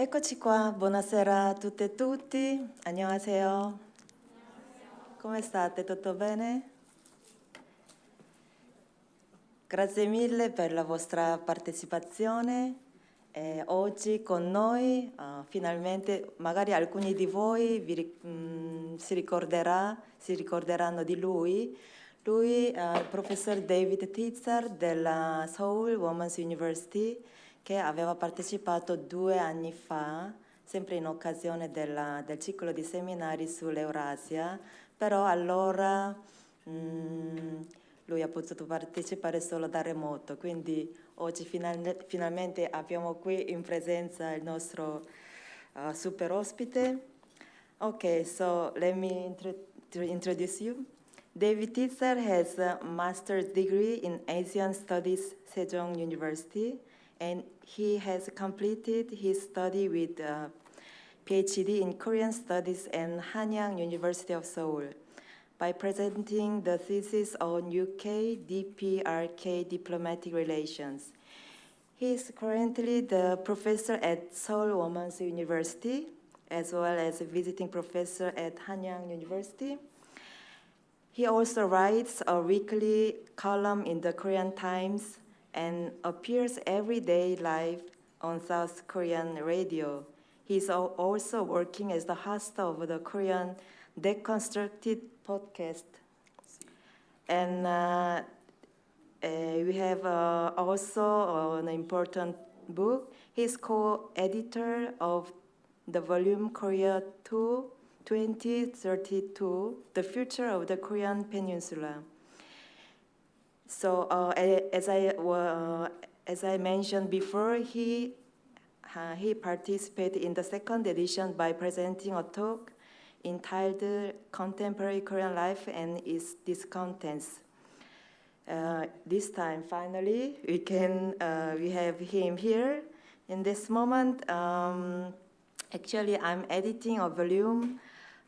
Eccoci qua, buonasera a tutte e tutti. 안녕하세요. Come state? Tutto bene? Grazie mille per la vostra partecipazione. Oggi con noi, finalmente, magari alcuni di voi si ricorderanno di lui. Lui è il professor David Tizzard della Seoul Women's University, che aveva partecipato 2 anni fa, sempre in occasione del ciclo di seminari sull'Eurasia, però allora lui ha potuto partecipare solo da remoto, quindi oggi finalmente abbiamo qui in presenza il nostro super ospite. Okay, so let me introduce you. David Tizzard has a master's degree in Asian Studies, Sejong University, and he has completed his study with a PhD in Korean Studies at Hanyang University of Seoul by presenting the thesis on UK DPRK diplomatic relations. He is currently the professor at Seoul Women's University, as well as a visiting professor at Hanyang University. He also writes a weekly column in the Korean Times and appears every day live on South Korean radio. He's also working as the host of the Korean Deconstructed podcast. And we have also an important book. He's co-editor of the volume Korea 2, 2032, The Future of the Korean Peninsula. So as I mentioned before, he participated in the second edition by presenting a talk entitled Contemporary Korean Life and Its Discontents. This time, finally, we have him here. In this moment, actually, I'm editing a volume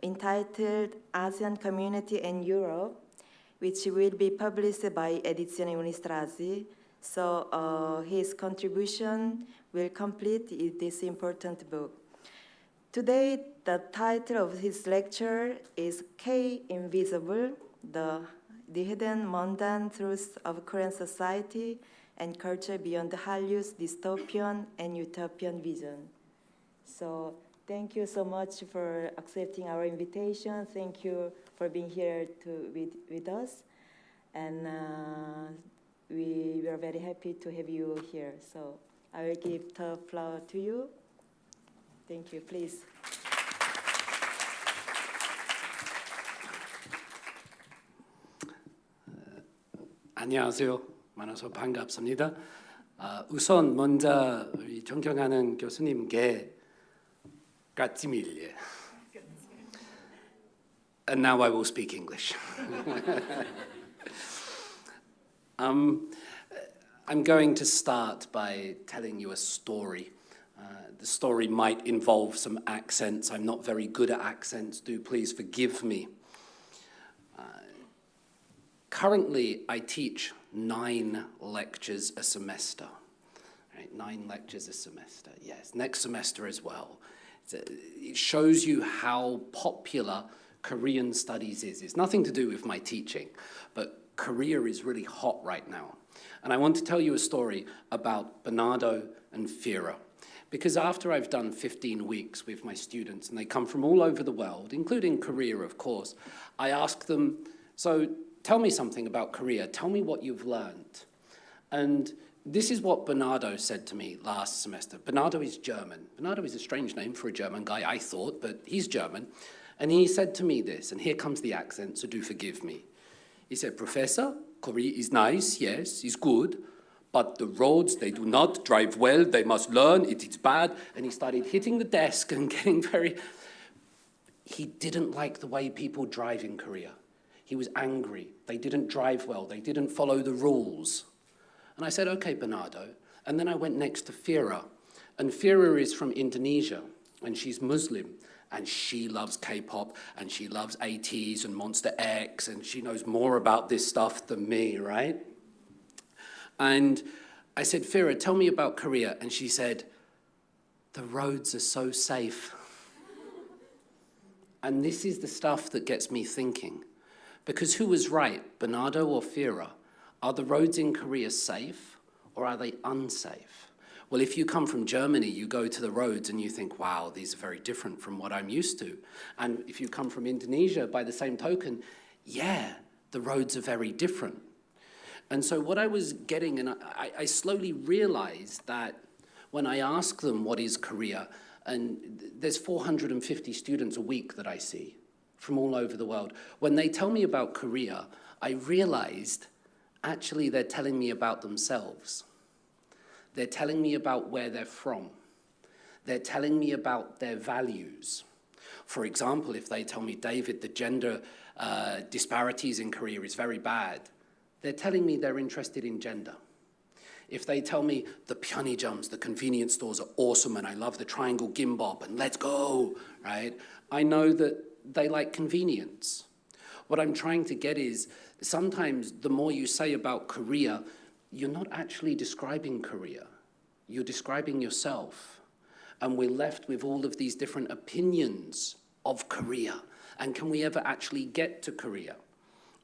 entitled ASEAN Community in Europe, which will be published by edizione. So his contribution will complete this important book. Today, the title of his lecture is K Invisible, the hidden mundane truths of Korean society and culture beyond the hallyu's dystopian and utopian vision. So thank you so much for accepting our invitation. Thank you for being here with us. And we are very happy to have you here. So I will give the floor to you. Thank you, please. 안녕하세요. 만나서 반갑습니다. 우선 먼저 우리 존경하는 교수님께 grazie. And now I will speak English. I'm going to start by telling you a story. The story might involve some accents. I'm not very good at accents. Do please forgive me. Currently, I teach 9 lectures a semester. Right? 9 lectures a semester, yes. Next semester as well. It shows you how popular Korean studies is. It's nothing to do with my teaching, but Korea is really hot right now. And I want to tell you a story about Bernardo and Fira. Because after I've done 15 weeks with my students, and they come from all over the world, including Korea, of course, I ask them, so tell me something about Korea. Tell me what you've learned. And this is what Bernardo said to me last semester. Bernardo is German. Bernardo is a strange name for a German guy, I thought, but he's German. And he said to me this, and here comes the accent, so do forgive me. He said, Professor, Korea is nice, yes, it's good, but the roads, they do not drive well, they must learn, it is bad. And he started hitting the desk and getting very... He didn't like the way people drive in Korea. He was angry. They didn't drive well, they didn't follow the rules. And I said, okay, Bernardo. And then I went next to Fira. And Fira is from Indonesia, and she's Muslim. And she loves K-pop, and she loves ATs and Monster X, and she knows more about this stuff than me, right? And I said, Fira, tell me about Korea. And she said, the roads are so safe. And this is the stuff that gets me thinking. Because who was right, Bernardo or Fira? Are the roads in Korea safe or are they unsafe? Well, if you come from Germany, you go to the roads and you think, wow, these are very different from what I'm used to. And if you come from Indonesia, by the same token, yeah, the roads are very different. And so what I was getting, and I slowly realized that when I ask them what is Korea, and there's 450 students a week that I see from all over the world. When they tell me about Korea, I realized actually they're telling me about themselves. They're telling me about where they're from. They're telling me about their values. For example, if they tell me, David, the gender disparities in Korea is very bad, they're telling me they're interested in gender. If they tell me the 편의점s, the convenience stores are awesome and I love the triangle gimbap and let's go, right? I know that they like convenience. What I'm trying to get is sometimes the more you say about Korea, you're not actually describing Korea. You're describing yourself. And we're left with all of these different opinions of Korea. And can we ever actually get to Korea?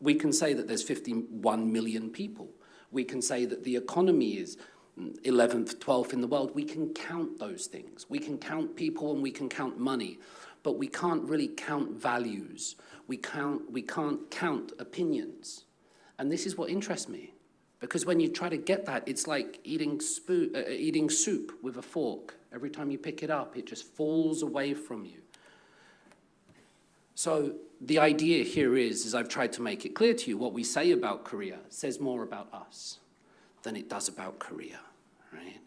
We can say that there's 51 million people. We can say that the economy is 11th, 12th in the world. We can count those things. We can count people and we can count money, but we can't really count values. We can't count opinions. And this is what interests me, because when you try to get that, it's like eating soup with a fork. Every time you pick it up, it just falls away from you. So the idea here is I've tried to make it clear to you, what we say about Korea says more about us than it does about Korea, right?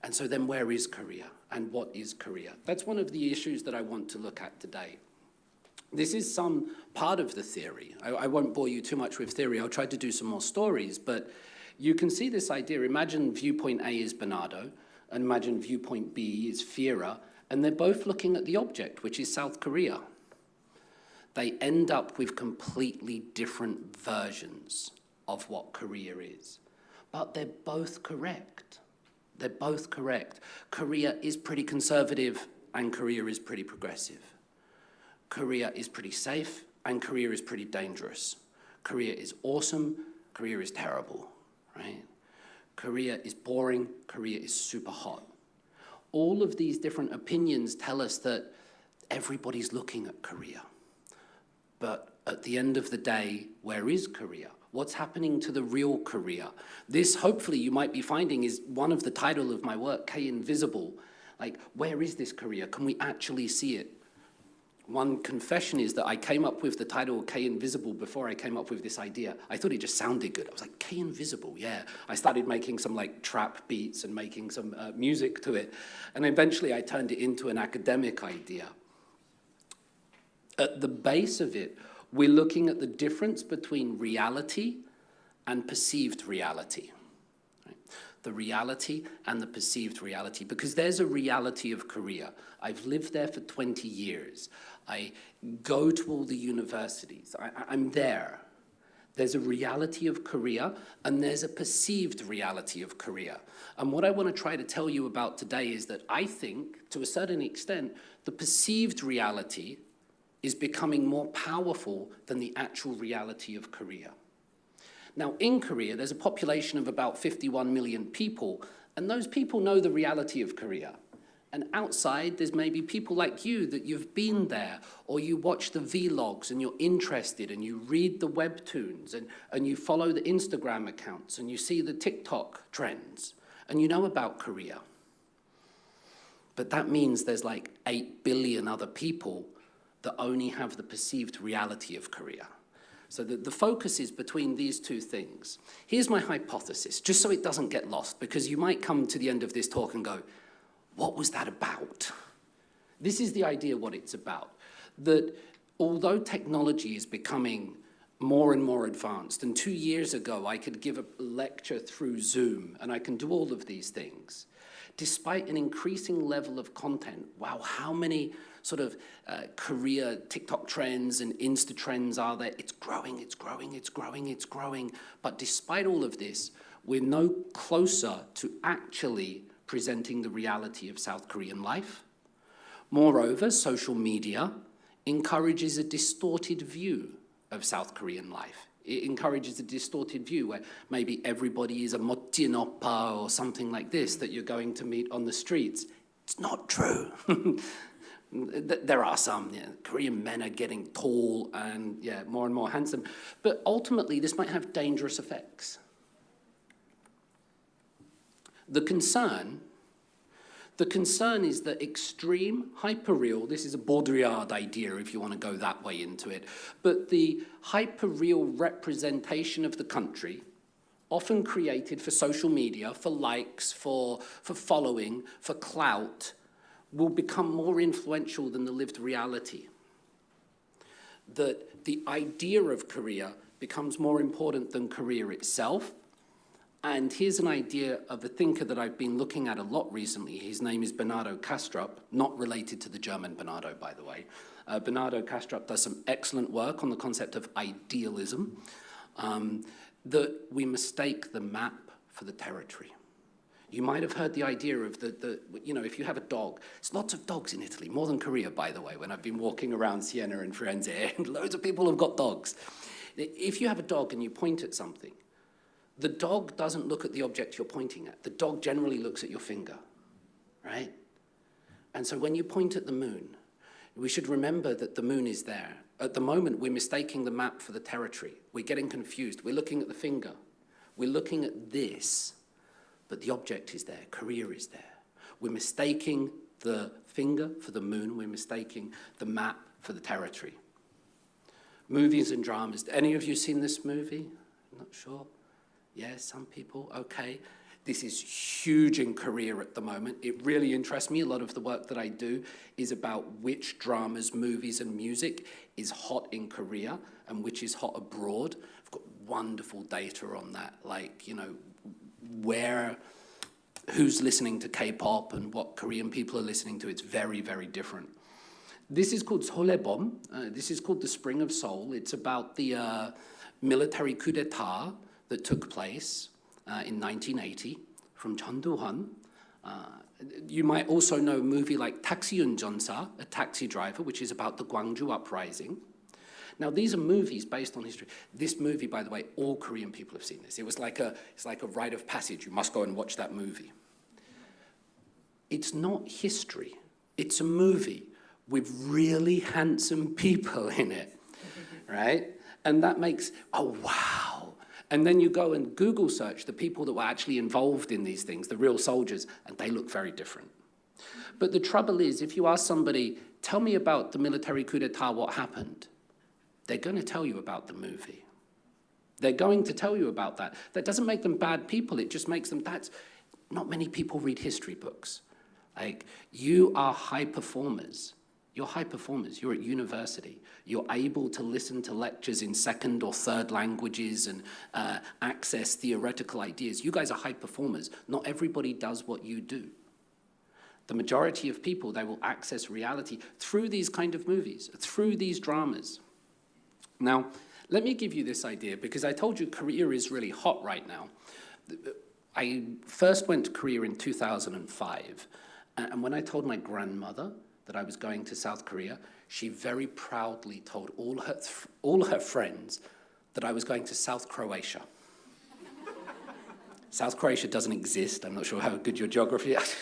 And so then where is Korea and what is Korea? That's one of the issues that I want to look at today. This is some part of the theory. I won't bore you too much with theory. I'll try to do some more stories, but you can see this idea. Imagine viewpoint A is Bernardo, and imagine viewpoint B is Fira, and they're both looking at the object, which is South Korea. They end up with completely different versions of what Korea is. But they're both correct. They're both correct. Korea is pretty conservative and Korea is pretty progressive. Korea is pretty safe and Korea is pretty dangerous. Korea is awesome, Korea is terrible, right? Korea is boring, Korea is super hot. All of these different opinions tell us that everybody's looking at Korea. But at the end of the day, where is Korea? What's happening to the real Korea? This, hopefully, you might be finding is one of the title of my work, K Invisible. Like, where is this Korea? Can we actually see it? One confession is that I came up with the title K Invisible before I came up with this idea. I thought it just sounded good. I was like, K Invisible, yeah. I started making some like trap beats and making some music to it. And eventually I turned it into an academic idea. At the base of it, we're looking at the difference between reality and perceived reality. Right? The reality and the perceived reality, because there's a reality of Korea. I've lived there for 20 years. I go to all the universities. I'm there. There's a reality of Korea, and there's a perceived reality of Korea. And what I want to try to tell you about today is that I think, to a certain extent, the perceived reality is becoming more powerful than the actual reality of Korea. Now, in Korea, there's a population of about 51 million people, and those people know the reality of Korea. And outside, there's maybe people like you that you've been there, or you watch the vlogs and you're interested, and you read the webtoons, and you follow the Instagram accounts, and you see the TikTok trends, and you know about Korea. But that means there's like 8 billion other people that only have the perceived reality of Korea. So the focus is between these two things. Here's my hypothesis, just so it doesn't get lost, because you might come to the end of this talk and go, what was that about? This is the idea what it's about. That although technology is becoming more and more advanced, and 2 years ago I could give a lecture through Zoom, and I can do all of these things, despite an increasing level of content. Wow, how many sort of Korea TikTok trends and Insta trends are there? It's growing, it's growing, it's growing, it's growing. But despite all of this, we're no closer to actually presenting the reality of South Korean life. Moreover, social media encourages a distorted view of South Korean life. It encourages a distorted view where maybe everybody is a 멋진 oppa or something like this that you're going to meet on the streets. It's not true. There are some, Korean men are getting tall and more and more handsome. But ultimately, this might have dangerous effects. The concern is that extreme, hyperreal, this is a Baudrillard idea if you want to go that way into it, but the hyperreal representation of the country, often created for social media, for likes, for following, for clout, will become more influential than the lived reality. That the idea of Korea becomes more important than Korea itself. And here's an idea of a thinker that I've been looking at a lot recently. His name is Bernardo Kastrup, not related to the German Bernardo, by the way. Bernardo Kastrup does some excellent work on the concept of idealism, that we mistake the map for the territory. You might have heard the idea of if you have a dog, there's lots of dogs in Italy, more than Korea, by the way, when I've been walking around Siena and Firenze, and loads of people have got dogs. If you have a dog and you point at something, the dog doesn't look at the object you're pointing at. The dog generally looks at your finger, right? And so when you point at the moon, we should remember that the moon is there. At the moment, we're mistaking the map for the territory. We're getting confused. We're looking at the finger. We're looking at this, but the object is there. Korea is there. We're mistaking the finger for the moon. We're mistaking the map for the territory. Movies and dramas. Any of you seen this movie? I'm not sure. Yes, some people, okay. This is huge in Korea at the moment. It really interests me. A lot of the work that I do is about which dramas, movies, and music is hot in Korea and which is hot abroad. I've got wonderful data on that, like, who's listening to K-pop and what Korean people are listening to. It's very, very different. This is called Seoul. This is called The Spring of Seoul. It's about the military coup d'etat that took place in 1980 from Chun Do-han. You might also know a movie like Taxi Unjeonsa, A Taxi Driver, which is about the Gwangju uprising. Now, these are movies based on history. This movie, by the way, all Korean people have seen this. It's like a rite of passage. You must go and watch that movie. It's not history. It's a movie with really handsome people in it, right? And that makes, oh, wow. And then you go and Google search the people that were actually involved in these things, the real soldiers, and they look very different. But the trouble is, if you ask somebody, tell me about the military coup d'etat, what happened? They're going to tell you about the movie. They're going to tell you about that. That doesn't make them bad people. It just makes them, not many people read history books. Like, you are high performers. You're high performers. You're at university. You're able to listen to lectures in second or third languages and access theoretical ideas. You guys are high performers. Not everybody does what you do. The majority of people, they will access reality through these kind of movies, through these dramas. Now, let me give you this idea, because I told you Korea is really hot right now. I first went to Korea in 2005, and when I told my grandmother that I was going to South Korea, she very proudly told all her friends that I was going to South Croatia. South Croatia doesn't exist. I'm not sure how good your geography is.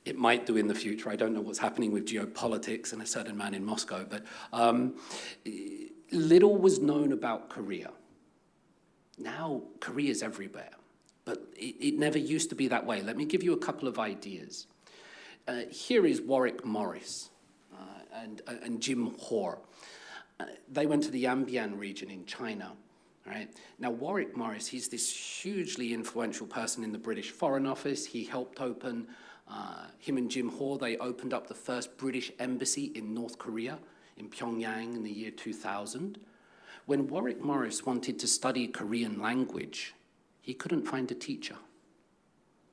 It might do in the future. I don't know what's happening with geopolitics and a certain man in Moscow, but little was known about Korea. Now, Korea's everywhere, but it never used to be that way. Let me give you a couple of ideas. Here is Warwick Morris and Jim Hoare. They went to the Ambian region in China, right? Now, Warwick Morris, he's this hugely influential person in the British Foreign Office. He helped open, him and Jim Hoare, they opened up the first British embassy in North Korea, in Pyongyang in the year 2000. When Warwick Morris wanted to study Korean language, he couldn't find a teacher.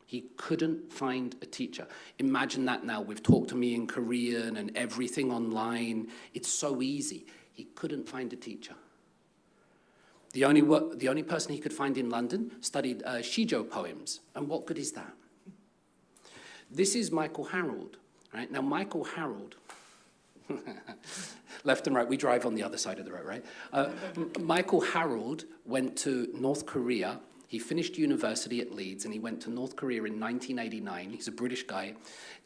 He couldn't find a teacher. Imagine that now with Talk to Me in Korean and everything online. It's so easy. He couldn't find a teacher. The only person he could find in London studied Shijo poems. And what good is that? This is Michael Harold, right? Now, Michael Harold, left and right, we drive on the other side of the road, right? Michael Harold went to North Korea. He finished university at Leeds, and he went to North Korea in 1989. He's a British guy,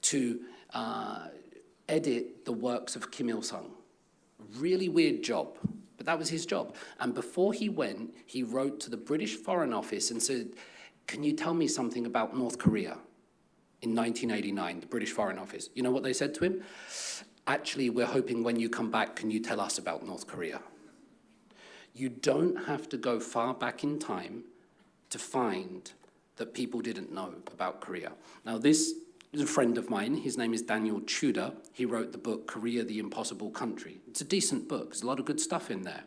to edit the works of Kim Il-sung. Really weird job, but that was his job. And before he went, he wrote to the British Foreign Office and said, "Can you tell me something about North Korea?" In 1989, the British Foreign Office. You know what they said to him? "Actually, we're hoping when you come back, can you tell us about North Korea?" You don't have to go far back in time to find that people didn't know about Korea. Now, this is a friend of mine. His name is Daniel Tudor. He wrote the book, Korea, the Impossible Country. It's a decent book. There's a lot of good stuff in there.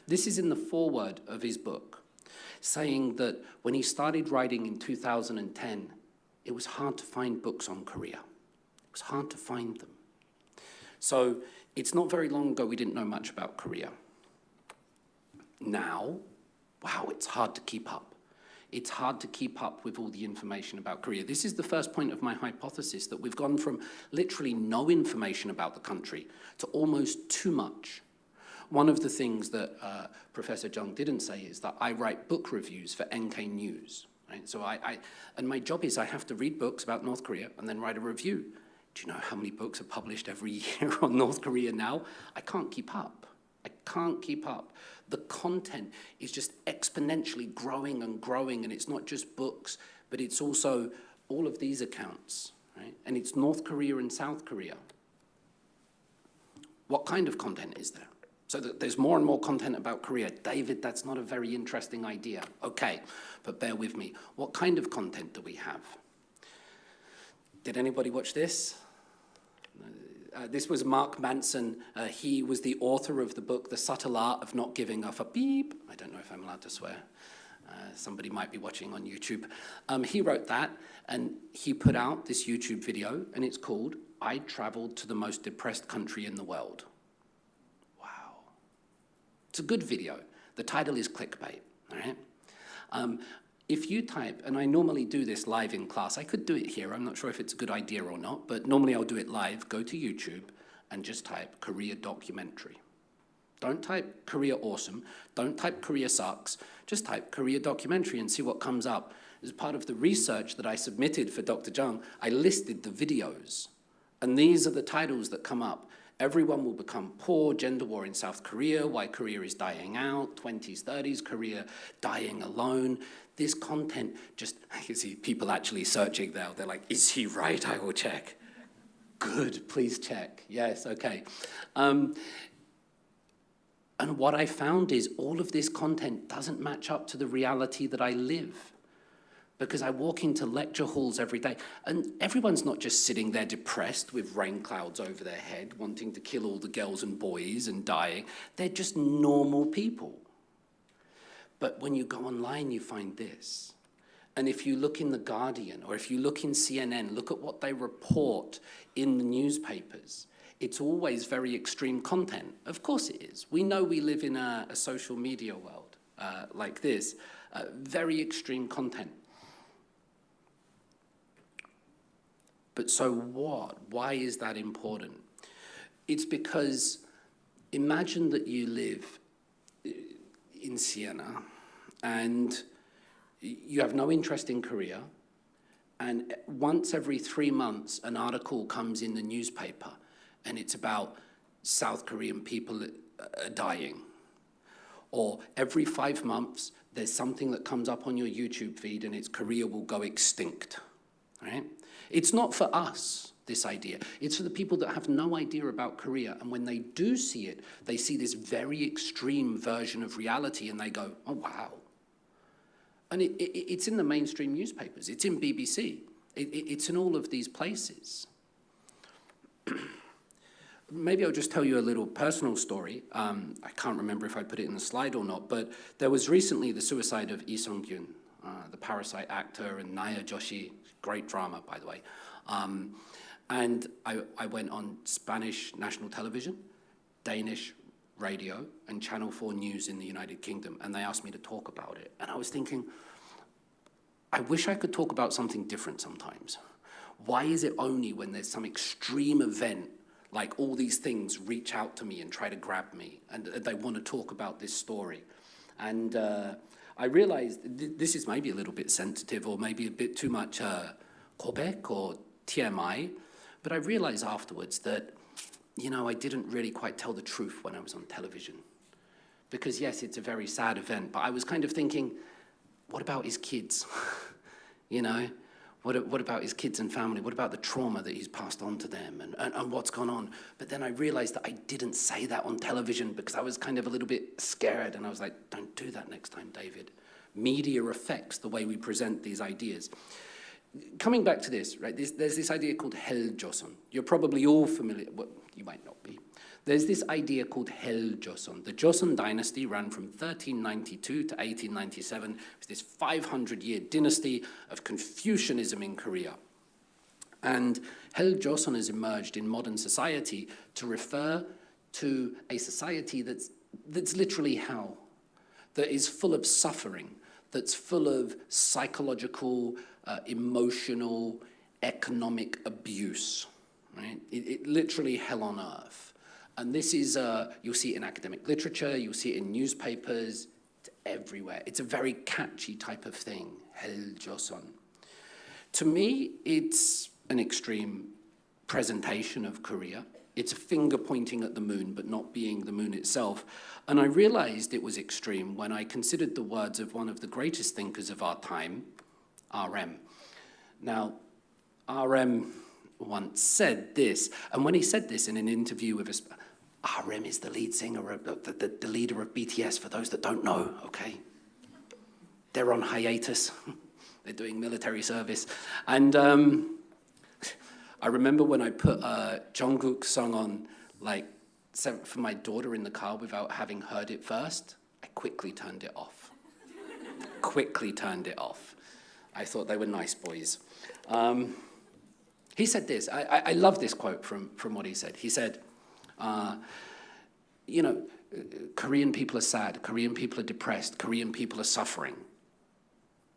This is in the foreword of his book, saying that when he started writing in 2010, it was hard to find books on Korea. It was hard to find them. So it's not very long ago we didn't know much about Korea. Now, wow, it's hard to keep up. It's hard to keep up with all the information about Korea. This is the first point of my hypothesis, that we've gone from literally no information about the country to almost too much. One of the things that Professor Jung didn't say is that I write book reviews for NK News. Right? So and my job is I have to read books about North Korea and then write a review. Do you know how many books are published every year on North Korea now? I can't keep up. I can't keep up. The content is just exponentially growing and growing, and it's not just books, but it's also all of these accounts, right? And it's North Korea and South Korea. What kind of content is there? So that there's more and more content about Korea. David, that's not a very interesting idea. Okay, but bear with me. What kind of content do we have? Did anybody watch this? This was Mark Manson. He was the author of the book, The Subtle Art of Not Giving Off a Beep. I don't know if I'm allowed to swear. Somebody might be watching on YouTube. He wrote that, and he put out this YouTube video, and it's called, "I Traveled to the Most Depressed Country in the World." Wow. It's a good video. The title is clickbait, all right? If you type, and I normally do this live in class, I could do it here, I'm not sure if it's a good idea or not, but normally I'll do it live. Go to YouTube and just type Korea documentary. Don't type Korea awesome, don't type Korea sucks, just type Korea documentary and see what comes up. As part of the research that I submitted for Dr. Jung, I listed the videos, and these are the titles that come up. Everyone will become poor, gender war in South Korea, why Korea is dying out, 20s, 30s, Korea dying alone. This content just, you see people actually searching now. They're like, is he right? I will check. Good, please check. Yes, okay. And what I found is all of this content doesn't match up to the reality that I live. Because I walk into lecture halls every day, and everyone's not just sitting there depressed with rain clouds over their head, wanting to kill all the girls and boys and dying. They're just normal people. But when you go online, you find this. And if you look in The Guardian, or if you look in CNN, look at what they report in the newspapers. It's always very extreme content. Of course it is. We know we live in a social media world like this. Very extreme content. But so what? Why is that important? It's because imagine that you live in Siena and you have no interest in Korea, and once every 3 months an article comes in the newspaper and it's about South Korean people are dying. Or every 5 months there's something that comes up on your YouTube feed and it's Korea will go extinct, right? It's not for us, this idea. It's for the people that have no idea about Korea, and when they do see it, they see this very extreme version of reality and they go, oh, wow. And it's in the mainstream newspapers, it's in BBC, it's in all of these places. Maybe I'll just tell you a little personal story. I can't remember if I put it in the slide or not, but there was recently the suicide of Imsuk Jung, the Parasite actor, and Naya Joshi, great drama, by the way. And I went on Spanish national television, Danish radio, and Channel 4 News in the United Kingdom, and they asked me to talk about it. And I was thinking, I wish I could talk about something different sometimes. Why is it only when there's some extreme event, like all these things reach out to me and try to grab me, and they want to talk about this story? And I realized this is maybe a little bit sensitive or maybe a bit too much 고백 or TMI, but I realized afterwards that, you know, I didn't really quite tell the truth when I was on television. Because yes, it's a very sad event, but I was kind of thinking, what about his kids? You know, what about his kids and family? What about the trauma that he's passed on to them and what's gone on? But then I realized that I didn't say that on television because I was kind of a little bit scared, and I was like, don't do that next time, David. Media affects the way we present these ideas. Coming back to this, right, there's this idea called hallyu. You're probably all familiar, well, you might not be. There's this idea called hallyu. The Joseon dynasty ran from 1392 to 1897. It was this 500-year dynasty of Confucianism in Korea. And hallyu has emerged in modern society to refer to a society that's literally hell, that is full of suffering, that's full of psychological, emotional, economic abuse, right? It literally hell on earth. And this is, you'll see it in academic literature, you'll see it in newspapers, it's everywhere. It's a very catchy type of thing, hallyu. To me, it's an extreme presentation of Korea. It's a finger pointing at the moon, but not being the moon itself. And I realized it was extreme when I considered the words of one of the greatest thinkers of our time, RM. Now, RM once said this, and when he said this in an interview with RM is the lead singer, the leader of BTS, for those that don't know, okay? They're on hiatus. They're doing military service. And I remember when I put Jungkook's song on, like, for my daughter in the car without having heard it first, I quickly turned it off. Quickly turned it off. I thought they were nice boys. He said this. I love this quote from what he said. He said, you know, Korean people are sad, Korean people are depressed, Korean people are suffering.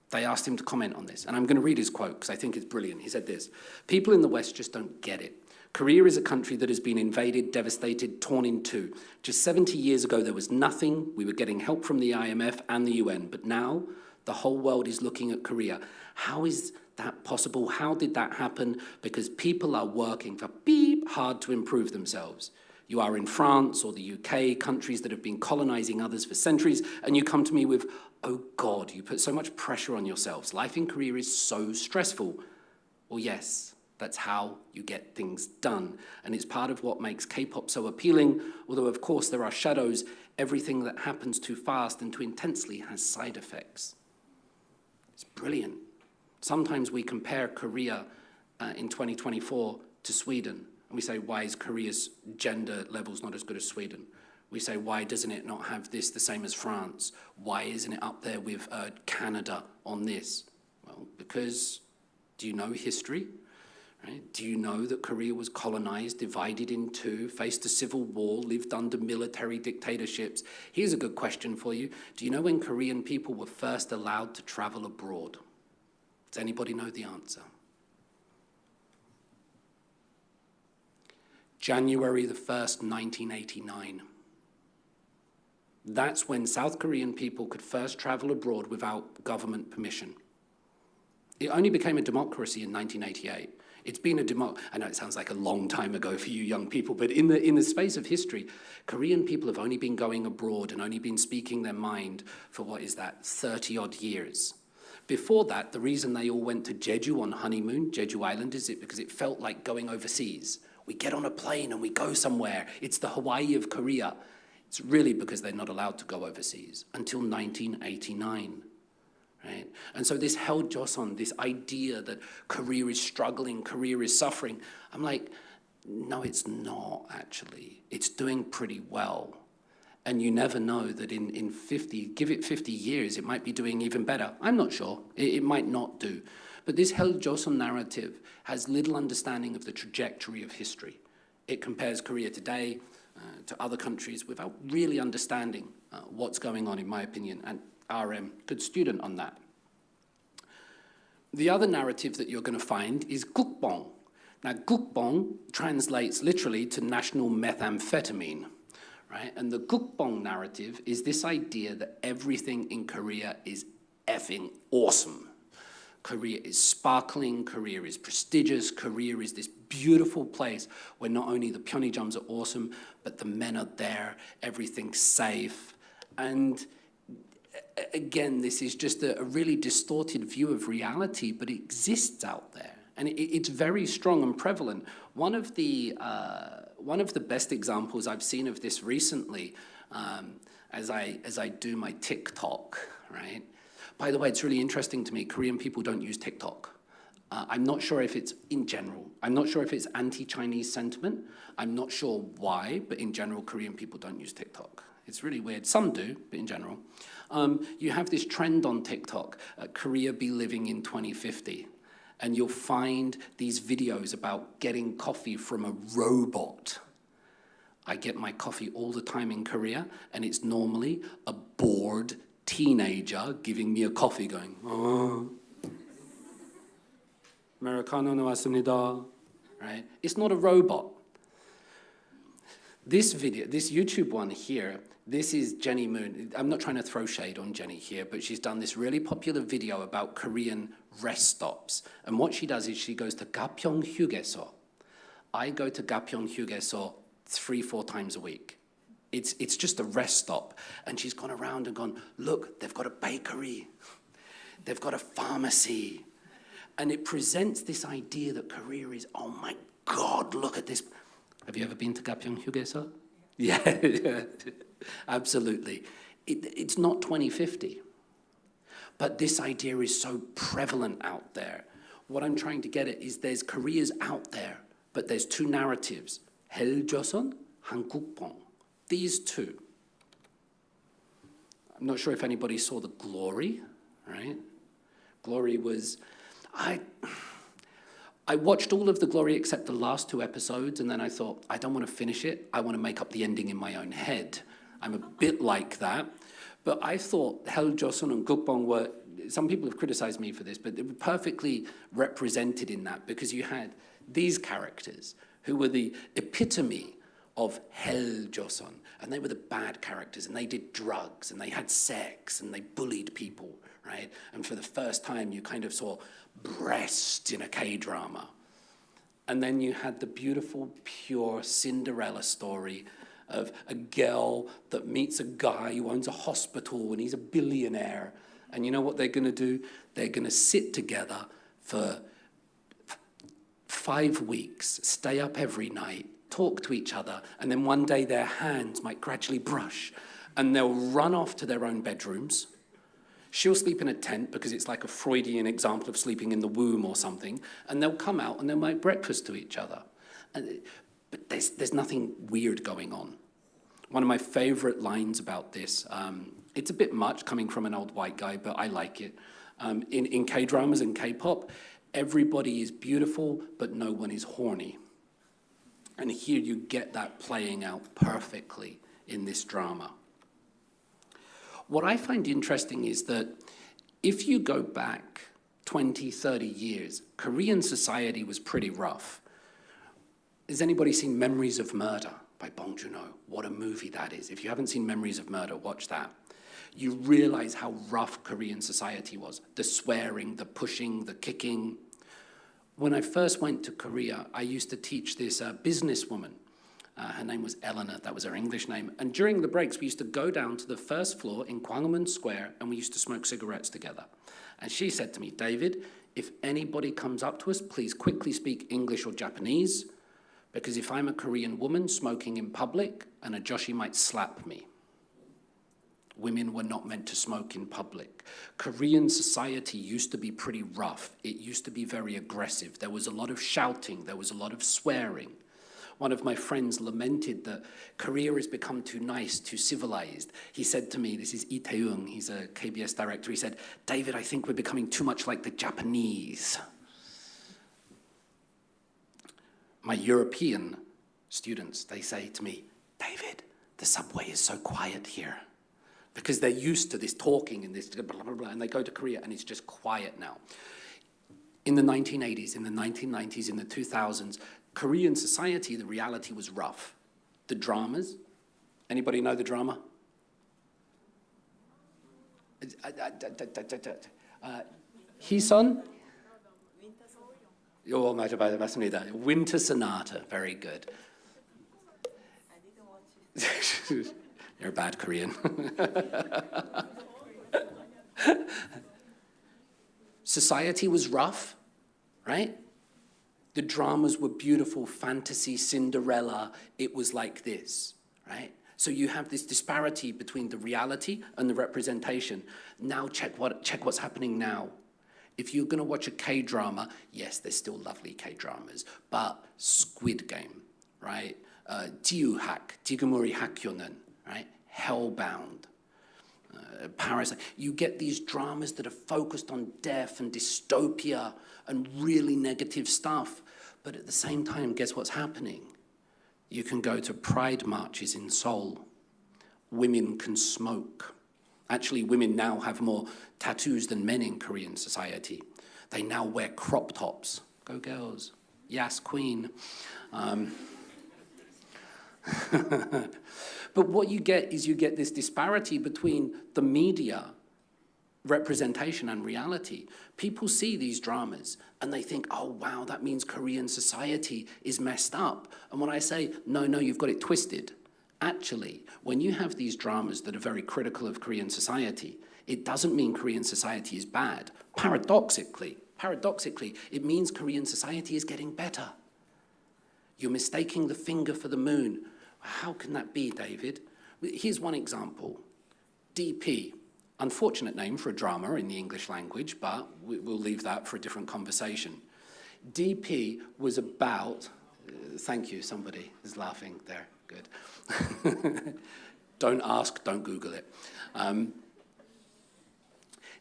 They asked him to comment on this, and I'm going to read his quote because I think it's brilliant. He said this: people in the West just don't get it. Korea is a country that has been invaded, devastated, torn in two. Just 70 years ago, there was nothing. We were getting help from the IMF and the UN, but now the whole world is looking at Korea. How is that possible? How did that happen? Because people are working for hard to improve themselves. You are in France or the UK, countries that have been colonizing others for centuries, and you come to me with, oh God, you put so much pressure on yourselves. Life in Korea is so stressful. Well, yes, that's how you get things done. And it's part of what makes K-pop so appealing, although of course there are shadows. Everything that happens too fast and too intensely has side effects. It's brilliant. Sometimes we compare Korea in 2024 to Sweden. We say, why is Korea's gender levels not as good as Sweden? We say, why doesn't it not have this the same as France? Why isn't it up there with Canada on this? Well, because, do you know history? Right? Do you know that Korea was colonized, divided in two, faced a civil war, lived under military dictatorships? Here's a good question for you. Do you know when Korean people were first allowed to travel abroad? Does anybody know the answer? January the 1st, 1989. That's when South Korean people could first travel abroad without government permission. It only became a democracy in 1988. It's been a I know it sounds like a long time ago for you young people, but in the space of history, Korean people have only been going abroad and only been speaking their mind for, 30-odd years. Before that, the reason they all went to Jeju on honeymoon, Jeju Island, is because it felt like going overseas. We get on a plane and we go somewhere. It's the Hawaii of Korea. It's really because they're not allowed to go overseas until 1989, right? And so this hallyu, this idea that Korea is struggling, Korea is suffering, I'm like, no, it's not actually. It's doing pretty well. And you never know that in 50, give it 50 years, it might be doing even better. I'm not sure. It might not do. But this hallyu narrative has little understanding of the trajectory of history. It compares Korea today to other countries without really understanding what's going on, in my opinion. And RM, good student on that. The other narrative that you're going to find is gukbong. Now, gukbong translates literally to national methamphetamine, right? And the gukbong narrative is this idea that everything in Korea is effing awesome. Korea is sparkling, Korea is prestigious, Korea is this beautiful place where not only the pyeonijums are awesome, but the men are there, everything's safe. And again, this is just a really distorted view of reality, but it exists out there. And it's very strong and prevalent. One of the best examples I've seen of this recently, as I do my TikTok, right? By the way, it's really interesting to me, Korean people don't use TikTok. I'm not sure if it's in general. I'm not sure if it's anti-Chinese sentiment. I'm not sure why, but in general, Korean people don't use TikTok. It's really weird. Some do, but in general. You have this trend on TikTok, Korea be living in 2050. And you'll find these videos about getting coffee from a robot. I get my coffee all the time in Korea, and it's normally a bored teenager giving me a coffee going, oh, Americano 나왔습니다, right? It's not a robot. This video, this YouTube one here, this is Jenny Moon. I'm not trying to throw shade on Jenny here, but she's done this really popular video about Korean rest stops. And what she does is she goes to Gapyeong Hugyeso. I go to Gapyeong Hugyeso 3-4 times a week. It's just a rest stop. And she's gone around and gone, look, they've got a bakery. They've got a pharmacy. And it presents this idea that Korea is, oh my God, look at this. Have you ever been to Gapyeong Hugyeso? Yeah, absolutely. It's not 2050. But this idea is so prevalent out there. What I'm trying to get at is there's Korea's out there, but there's two narratives. Hell-joseon, Hangukbong. These two. I'm not sure if anybody saw The Glory, right? Glory was... I watched all of The Glory except the last 2 episodes, and then I thought, I don't want to finish it. I want to make up the ending in my own head. I'm a bit like that. But I thought Hell-joseon and Gukbong were, some people have criticized me for this, but they were perfectly represented in that because you had these characters who were the epitome of Hell-joseon, and they were the bad characters, and they did drugs, and they had sex, and they bullied people, right? And for the first time, you kind of saw breast in a K-drama. And then you had the beautiful, pure Cinderella story of a girl that meets a guy who owns a hospital and he's a billionaire. And you know what they're going to do? They're going to sit together for 5 weeks, stay up every night, talk to each other, and then one day their hands might gradually brush and they'll run off to their own bedrooms. She'll sleep in a tent because it's like a Freudian example of sleeping in the womb or something, and they'll come out and they'll make breakfast to each other. But there's nothing weird going on. One of my favorite lines about this, it's a bit much coming from an old white guy, but I like it. In K-dramas and K-pop, everybody is beautiful, but no one is horny. And here you get that playing out perfectly in this drama. What I find interesting is that if you go back 20, 30 years, Korean society was pretty rough. Has anybody seen Memories of Murder by Bong Joon-ho? What a movie that is. If you haven't seen Memories of Murder, watch that. You realize how rough Korean society was. The swearing, the pushing, the kicking. When I first went to Korea, I used to teach this businesswoman. Her name was Eleanor, that was her English name. And during the breaks, we used to go down to the first floor in Gwanghwamun Square and we used to smoke cigarettes together. And she said to me, David, if anybody comes up to us, please quickly speak English or Japanese, because if I'm a Korean woman smoking in public, and a Joshi might slap me. Women were not meant to smoke in public. Korean society used to be pretty rough. It used to be very aggressive. There was a lot of shouting. There was a lot of swearing. One of my friends lamented that Korea has become too nice, too civilized. He said to me, this is Lee Tae-young, he's a KBS director, he said, David, I think we're becoming too much like the Japanese. My European students, they say to me, David, the subway is so quiet here. Because they're used to this talking and this blah, blah, blah, and they go to Korea and it's just quiet now. In the 1980s, in the 1990s, in the 2000s, Korean society, the reality was rough. The dramas, anybody know the drama? Hison? 맞습니다. Winter Sonata, very good. You're a bad Korean. Society was rough, right? The dramas were beautiful, fantasy, Cinderella. It was like this, right? So you have this disparity between the reality and the representation. Now check what's happening now. If you're going to watch a K-drama, yes, there's still lovely K-dramas, but Squid Game, right? Jiuhak, Jigumuri Hakyonen, right? Hellbound, Parasite. You get these dramas that are focused on death and dystopia and really negative stuff. But at the same time, guess what's happening? You can go to pride marches in Seoul. Women can smoke. Actually, women now have more tattoos than men in Korean society. They now wear crop tops. Go girls. Yes, queen. But what you get is you get this disparity between the media representation and reality. People see these dramas and they think, oh, wow, that means Korean society is messed up. And when I say, no, you've got it twisted. Actually, when you have these dramas that are very critical of Korean society, it doesn't mean Korean society is bad. Paradoxically, it means Korean society is getting better. You're mistaking the finger for the moon. How can that be, David? Here's one example. DP, unfortunate name for a drama in the English language, but we'll leave that for a different conversation. DP was about, thank you, somebody is laughing there, good. Don't ask, don't Google it.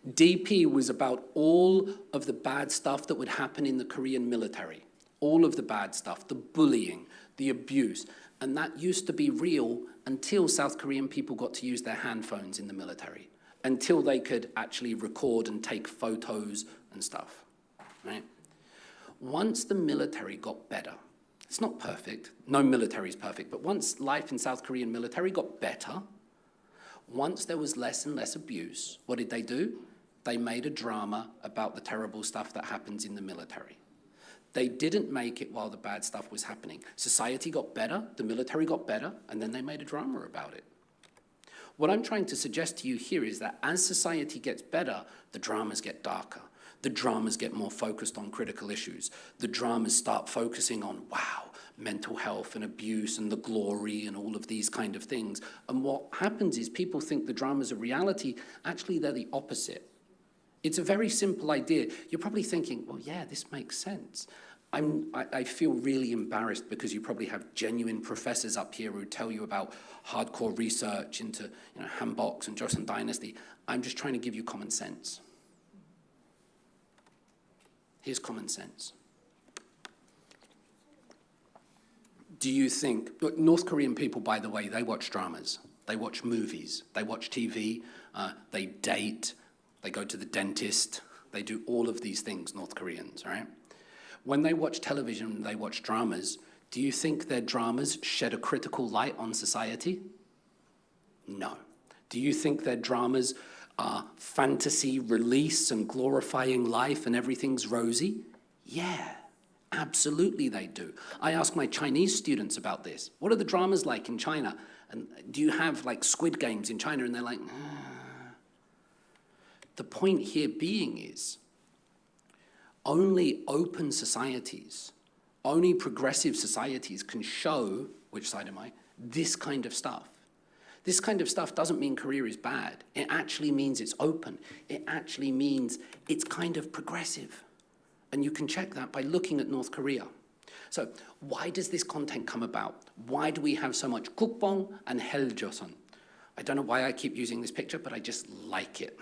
DP was about all of the bad stuff that would happen in the Korean military. All of the bad stuff, the bullying, the abuse. And that used to be real until South Korean people got to use their hand phones in the military, until they could actually record and take photos and stuff, right? Once the military got better, it's not perfect, no military is perfect, but once life in South Korean military got better, once there was less and less abuse, what did they do? They made a drama about the terrible stuff that happens in the military. They didn't make it while the bad stuff was happening. Society got better, the military got better, and then they made a drama about it. What I'm trying to suggest to you here is that as society gets better, the dramas get darker. The dramas get more focused on critical issues. The dramas start focusing on, wow, mental health and abuse and the glory and all of these kind of things. And what happens is people think the dramas are reality. Actually, they're the opposite. It's a very simple idea. You're probably thinking, well, yeah, this makes sense. I feel really embarrassed because you probably have genuine professors up here who tell you about hardcore research into Hanboks and Joseon Dynasty. I'm just trying to give you common sense. Here's common sense. Do you think, look, North Korean people, by the way, they watch dramas, they watch movies, they watch TV, they date, they go to the dentist, they do all of these things, North Koreans, right? When they watch television, they watch dramas, do you think their dramas shed a critical light on society? No. Do you think their dramas are fantasy release and glorifying life and everything's rosy? Yeah, absolutely they do. I ask my Chinese students about this. What are the dramas like in China? And do you have like Squid Games in China? And they're like, The point here being is only open societies, only progressive societies can show, which side am I, this kind of stuff. This kind of stuff doesn't mean Korea is bad. It actually means it's open. It actually means it's kind of progressive. And you can check that by looking at North Korea. So why does this content come about? Why do we have so much Kukbong and Helljoseon? I don't know why I keep using this picture, but I just like it.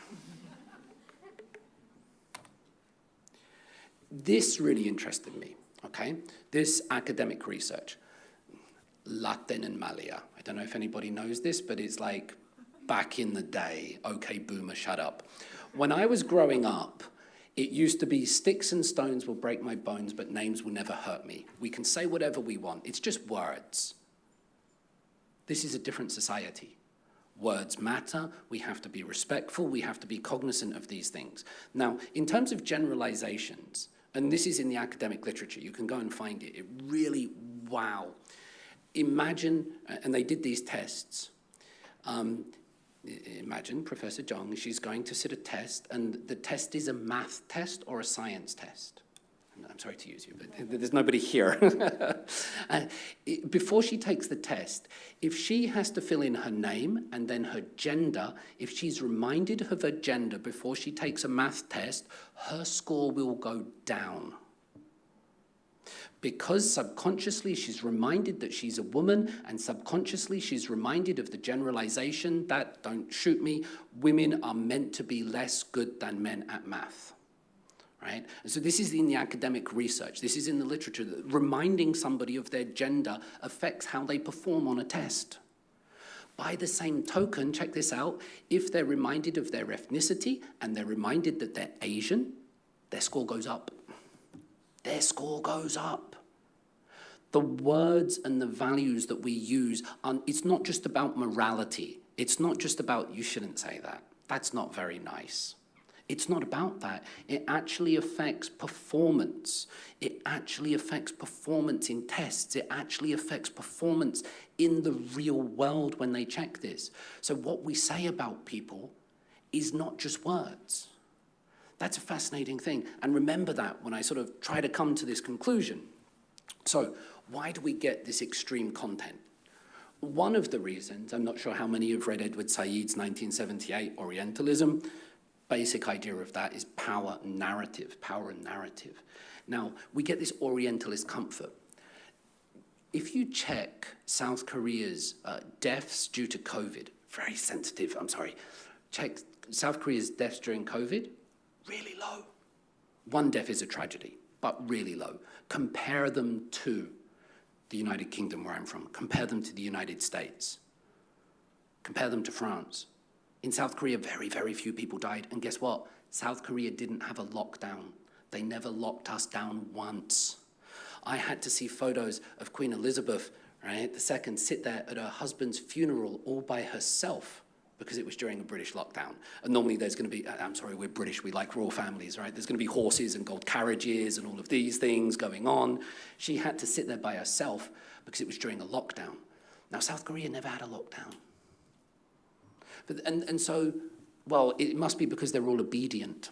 This really interested me, okay? This academic research. Latin and Malia. I don't know if anybody knows this, but it's like back in the day, okay, boomer, shut up. When I was growing up, It used to be sticks and stones will break my bones, but names will never hurt me. We can say whatever we want. It's just words. This is a different society. Words matter. We have to be respectful. We have to be cognizant of these things. Now, in terms of generalizations, and this is in the academic literature, you can go and find it. It really, wow. Imagine, and they did these tests. Imagine Professor Jung, she's going to sit a test, and the test is a math test or a science test. I'm sorry to use you, but there's nobody here. Before she takes the test, if she has to fill in her name and then her gender, if she's reminded of her gender before she takes a math test, her score will go down. Because subconsciously she's reminded that she's a woman, and subconsciously she's reminded of the generalization that, don't shoot me, women are meant to be less good than men at math. Right? And so this is in the academic research, this is in the literature, that reminding somebody of their gender affects how they perform on a test. By the same token, check this out, if they're reminded of their ethnicity and they're reminded that they're Asian, their score goes up. Their score goes up. The words and the values that we use, it's not just about morality. It's not just about, you shouldn't say that. That's not very nice. It's not about that. It actually affects performance. It actually affects performance in tests. It actually affects performance in the real world when they check this. So what we say about people is not just words. That's a fascinating thing. And remember that when I sort of try to come to this conclusion. So why do we get this extreme content? One of the reasons, I'm not sure how many have read Edward Said's 1978 Orientalism. Basic idea of that is power and narrative. Now, we get this Orientalist comfort. If you check South Korea's deaths due to COVID, very sensitive, I'm sorry, check South Korea's deaths during COVID, really low. One death is a tragedy, but really low. Compare them to the United Kingdom, where I'm from. Compare them to the United States. Compare them to France. In South Korea, very, very few people died. And guess what? South Korea didn't have a lockdown. They never locked us down once. I had to see photos of Queen Elizabeth, right, II, sit there at her husband's funeral all by herself because it was during a British lockdown. And normally there's going to be, I'm sorry, we're British, we like royal families, right? There's going to be horses and gold carriages and all of these things going on. She had to sit there by herself because it was during a lockdown. Now, South Korea never had a lockdown. And so, well, it must be because they're all obedient.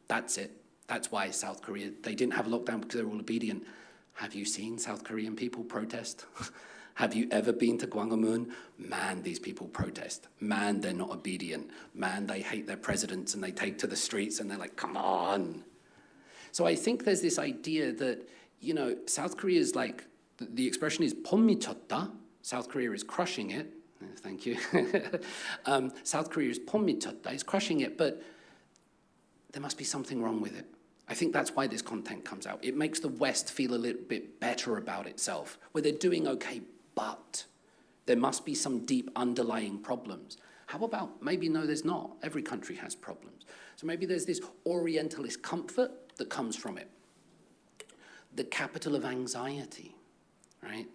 That's it. That's why South Korea, they didn't have a lockdown because they're all obedient. Have you seen South Korean people protest? Have you ever been to Gwanghwamun? Man, these people protest. Man, they're not obedient. Man, they hate their presidents and they take to the streets and they're like, come on. So I think there's this idea that, you know, South Korea is like, the expression is 폼미쳤다. South Korea is crushing it. Thank you. South Korea is 폼미쳤다, is crushing it, but there must be something wrong with it. I think that's why this content comes out. It makes the West feel a little bit better about itself, where they're doing okay, but there must be some deep underlying problems. How about maybe no, there's not. Every country has problems. So maybe there's this Orientalist comfort that comes from it. The capital of anxiety, right?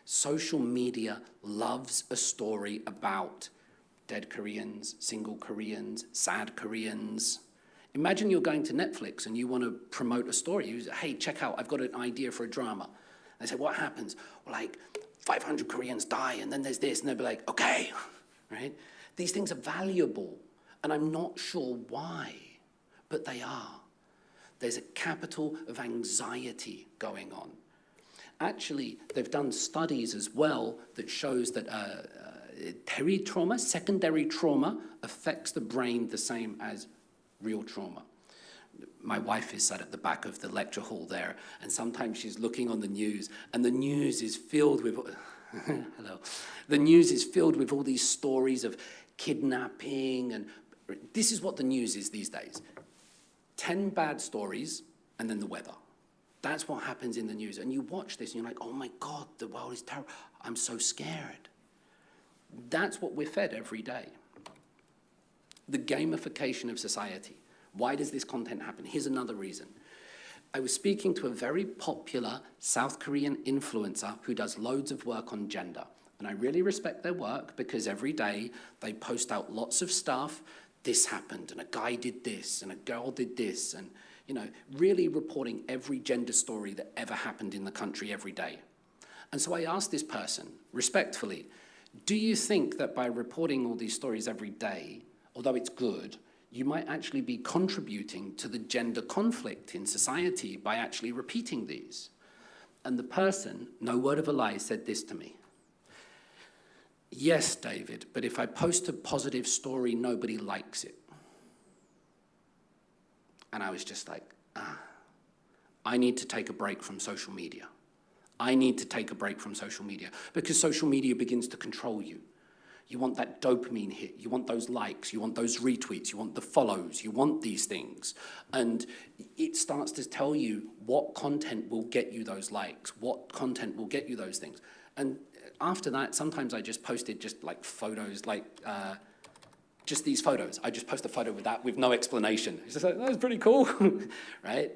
Social media loves a story about dead Koreans, single Koreans, sad Koreans. Imagine you're going to Netflix and you want to promote a story. You say, hey, check out, I've got an idea for a drama. They say, what happens? Well, like 500 Koreans die and then there's this, and they'll be like, okay, right? These things are valuable and I'm not sure why, but they are. There's a capital of anxiety going on. Actually, they've done studies as well that shows that trauma, secondary trauma, affects the brain the same as real trauma. My wife is sat at the back of the lecture hall there, and sometimes she's looking on the news, and the news is filled with, hello, the news is filled with all these stories of kidnapping, and this is what the news is these days. 10 bad stories, and then the weather. That's what happens in the news. And you watch this and you're like, oh my God, the world is terrible. I'm so scared. That's what we're fed every day. The gamification of society. Why does this content happen? Here's another reason. I was speaking to a very popular South Korean influencer who does loads of work on gender. And I really respect their work because every day they post out lots of stuff. This happened, and a guy did this, and a girl did this, and really reporting every gender story that ever happened in the country every day. And so I asked this person, respectfully, do you think that by reporting all these stories every day, although it's good, you might actually be contributing to the gender conflict in society by actually repeating these? And the person, no word of a lie, said this to me. Yes, David, but if I post a positive story, nobody likes it. And I was just like, I need to take a break from social media. I need to take a break from social media because social media begins to control you. You want that dopamine hit, you want those likes, you want those retweets, you want the follows, you want these things. And it starts to tell you what content will get you those likes, what content will get you those things. And after that, sometimes I just posted just like photos, like just these photos. I just post a photo with that with no explanation. It's just like, that was pretty cool, right?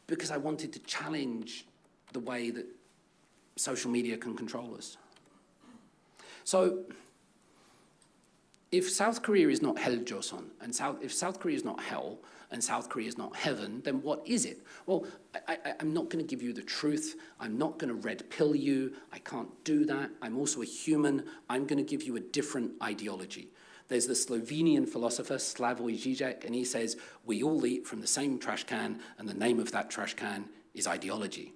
Because I wanted to challenge the way that social media can control us. So if South Korea is not Hell Joseon, and if South Korea is not hell, and South Korea is not heaven, then what is it? Well, I'm not going to give you the truth. I'm not going to red pill you. I can't do that. I'm also a human. I'm going to give you a different ideology. There's the Slovenian philosopher Slavoj Žižek, and he says, we all eat from the same trash can, and the name of that trash can is ideology.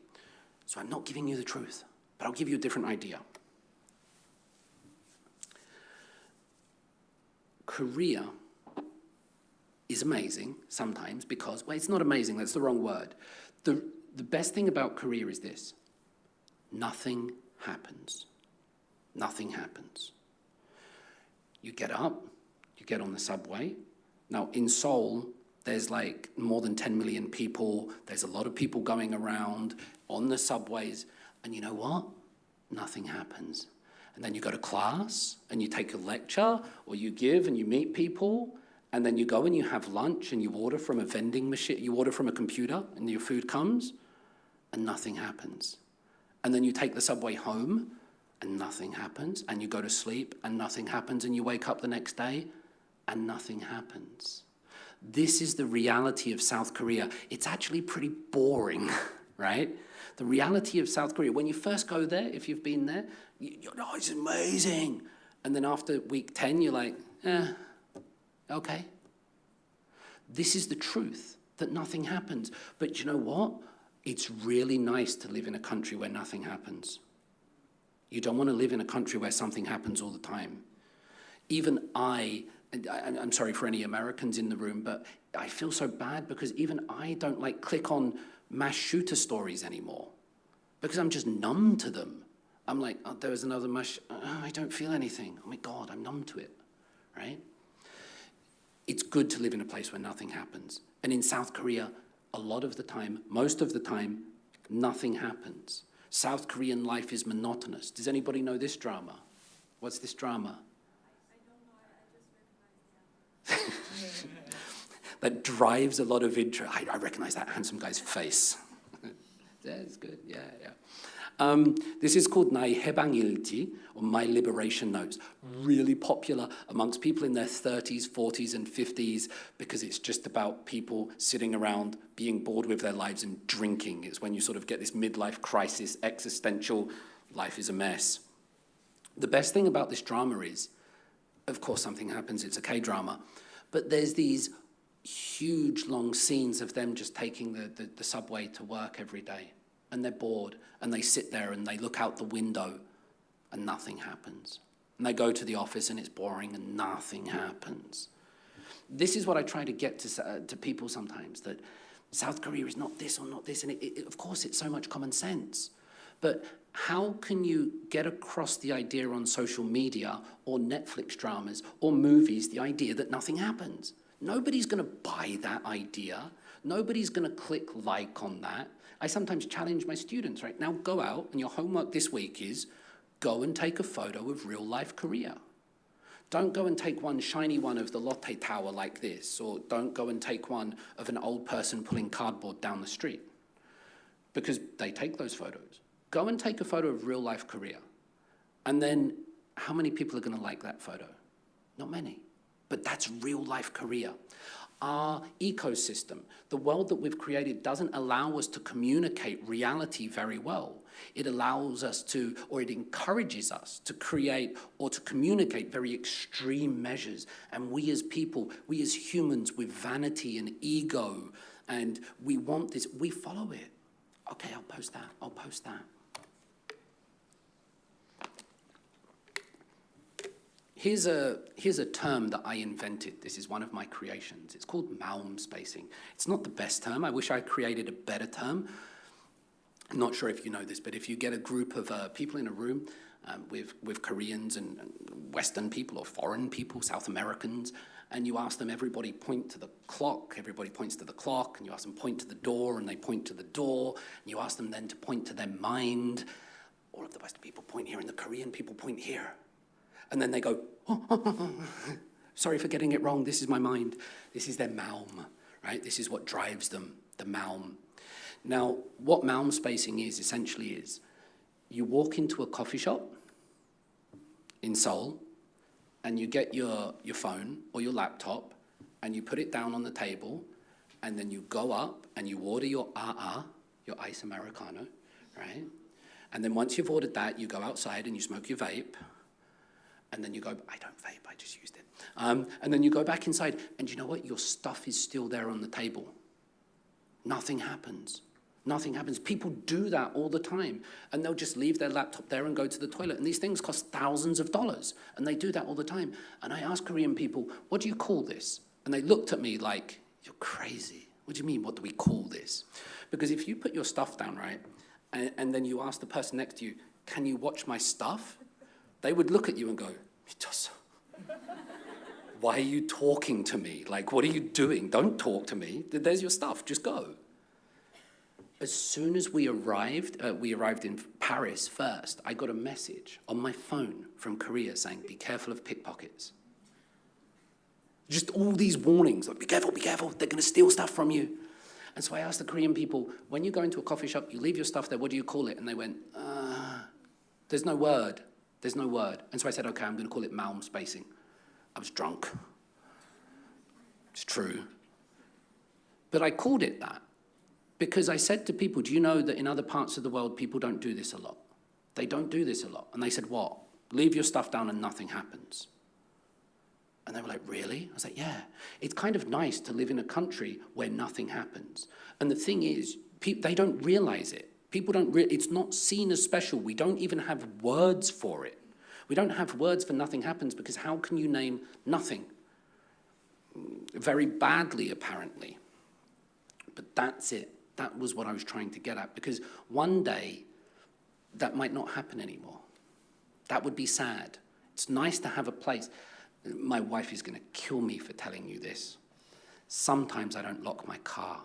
So I'm not giving you the truth, but I'll give you a different idea. Korea is amazing sometimes because, well, it's not amazing, that's the wrong word. The best thing about Korea is this: nothing happens. Nothing happens. You get up, you get on the subway. Now, in Seoul, there's like more than 10 million people. There's a lot of people going around on the subways. And you know what? Nothing happens. And then you go to class and you take a lecture or you give and you meet people. And then you go and you have lunch and you order from a vending machine, you order from a computer and your food comes and nothing happens. And then you take the subway home and nothing happens. And you go to sleep and nothing happens. And you wake up the next day and nothing happens. This is the reality of South Korea. It's actually pretty boring, right? The reality of South Korea, when you first go there, if you've been there, you're like, oh, it's amazing. And then after week 10, you're like, okay. This is the truth, that nothing happens. But you know what? It's really nice to live in a country where nothing happens. You don't want to live in a country where something happens all the time. Even I'm sorry for any Americans in the room, but I feel so bad because even I don't like click on mass shooter stories anymore because I'm just numb to them. I'm like, oh, there was another mass, I don't feel anything. Oh my God, I'm numb to it, right? It's good to live in a place where nothing happens. And in South Korea, a lot of the time, most of the time, nothing happens. South Korean life is monotonous. Does anybody know this drama? What's this drama? I don't know, I just recognize the That drives a lot of interest. I recognize that handsome guy's face. Yeah, it's good, yeah. This is called 나의 해방일지, or My Liberation Notes. Really popular amongst people in their 30s, 40s, and 50s because it's just about people sitting around being bored with their lives and drinking. It's when you sort of get this midlife crisis, existential, life is a mess. The best thing about this drama is, of course, something happens, it's a K-drama, but there's these huge long scenes of them just taking the subway to work every day. And they're bored, and they sit there and they look out the window and nothing happens. And they go to the office and it's boring and nothing happens. This is what I try to get to people sometimes, that South Korea is not this or not this, and of course it's so much common sense. But how can you get across the idea on social media or Netflix dramas or movies, the idea that nothing happens? Nobody's going to buy that idea. Nobody's going to click like on that. I sometimes challenge my students, right? Now go out and your homework this week is go and take a photo of real life Korea. Don't go and take one shiny one of the Lotte Tower like this, or don't go and take one of an old person pulling cardboard down the street, because they take those photos. Go and take a photo of real life Korea. And then how many people are going to like that photo? Not many. But that's real life Korea. Our ecosystem, the world that we've created, doesn't allow us to communicate reality very well. It allows us to, or it encourages us to create or to communicate very extreme measures. And we as people, we as humans with vanity and ego, and we want this, we follow it. Okay, I'll post that, I'll post that. Here's a term that I invented. This is one of my creations. It's called Maum spacing. It's not the best term. I wish I created a better term. I'm not sure if you know this, but if you get a group of people in a room with Koreans and Western people or foreign people, South Americans, and you ask them, everybody point to the clock, everybody points to the clock, and you ask them point to the door, and they point to the door, and you ask them then to point to their mind. All of the Western people point here, and the Korean people point here. And then they go, oh, sorry for getting it wrong, this is my mind. This is their Maum, right? This is what drives them, the Maum. Now, what Maum spacing is, essentially is, you walk into a coffee shop in Seoul, and you get your phone or your laptop, and you put it down on the table, and then you go up and you order your your ice Americano, right? And then once you've ordered that, you go outside and you smoke your vape, and then you go, I don't vape, I just used it. And then you go back inside, and you know what? Your stuff is still there on the table. Nothing happens. Nothing happens. People do that all the time, and they'll just leave their laptop there and go to the toilet, and these things cost thousands of dollars, and they do that all the time. And I ask Korean people, what do you call this? And they looked at me like, you're crazy. What do you mean, what do we call this? Because if you put your stuff down, right, and then you ask the person next to you, can you watch my stuff? They would look at you and go, why are you talking to me? Like, what are you doing? Don't talk to me. There's your stuff, just go. As soon as we arrived in Paris first, I got a message on my phone from Korea saying, be careful of pickpockets. Just all these warnings, like, be careful, they're gonna steal stuff from you. And so I asked the Korean people, when you go into a coffee shop, you leave your stuff there, what do you call it? And they went, there's no word. There's no word. And so I said, okay, I'm going to call it Maum spacing. I was drunk. It's true. But I called it that because I said to people, do you know that in other parts of the world, people don't do this a lot? They don't do this a lot. And they said, what? Leave your stuff down and nothing happens. And they were like, really? I was like, yeah. It's kind of nice to live in a country where nothing happens. And the thing is, they don't realize it. People don't, it's not seen as special. We don't even have words for it. We don't have words for nothing happens because how can you name nothing? Very badly, apparently. But that's it. That was what I was trying to get at, because one day that might not happen anymore. That would be sad. It's nice to have a place. My wife is going to kill me for telling you this. Sometimes I don't lock my car.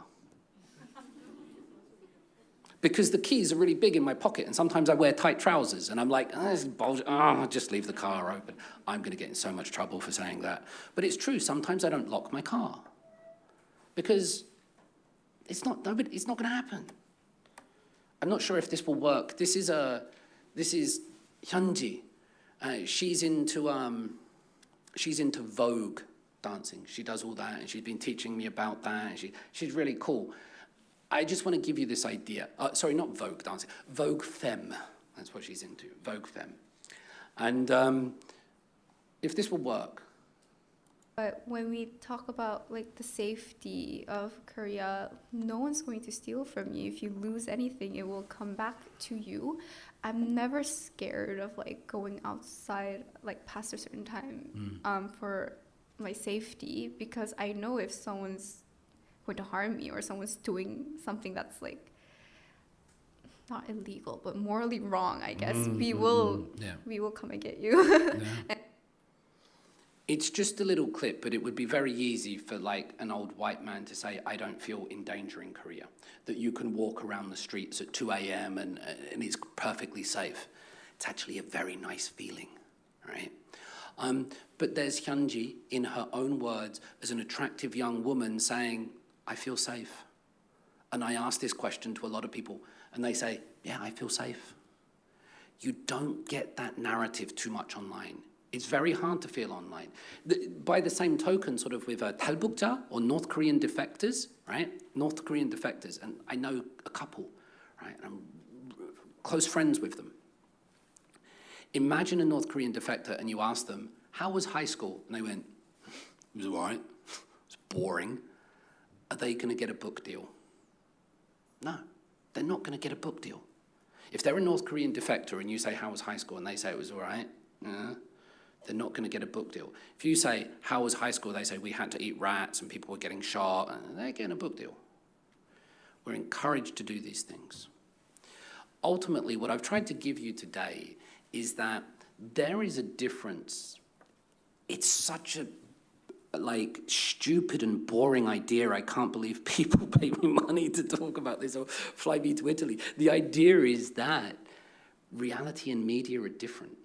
Because the keys are really big in my pocket, and sometimes I wear tight trousers, and I'm like, oh, this is bullshit. Oh, I'll just leave the car open. I'm going to get in so much trouble for saying that. But it's true, sometimes I don't lock my car. Because it's not going to happen. I'm not sure if this will work. This is Hyunji. She's into Vogue dancing. She does all that, and she's been teaching me about that, and she's really cool. I just want to give you this idea. Sorry, not Vogue dancing. Vogue Femme. That's what she's into. Vogue Femme. And if this will work. But when we talk about like the safety of Korea, no one's going to steal from you. If you lose anything, it will come back to you. I'm never scared of like going outside like past a certain time for my safety, because I know if someone's going to harm me or someone's doing something that's like not illegal but morally wrong, I guess we will come and get you. It's just a little clip, but it would be very easy for like an old white man to say, I don't feel in danger in Korea, that you can walk around the streets at 2 a.m. and it's perfectly safe. It's actually a very nice feeling, right? But there's Hyunji, in her own words, as an attractive young woman saying, I feel safe. And I ask this question to a lot of people, and they say, yeah, I feel safe. You don't get that narrative too much online. It's very hard to feel online. By the same token, sort of with 탈북자, or North Korean defectors, right? North Korean defectors, and I know a couple, right? And I'm close friends with them. Imagine a North Korean defector and you ask them, how was high school? And they went, it was all right, it was boring. Are they gonna get a book deal? No, they're not gonna get a book deal. If they're a North Korean defector and you say, how was high school? And they say it was all right, they're not gonna get a book deal. If you say, how was high school? They say, we had to eat rats and people were getting shot, and they're getting a book deal. We're encouraged to do these things. Ultimately, what I've tried to give you today is that there is a difference. It's such a stupid and boring idea. I can't believe people pay me money to talk about this or fly me to Italy. The idea is that reality and media are different.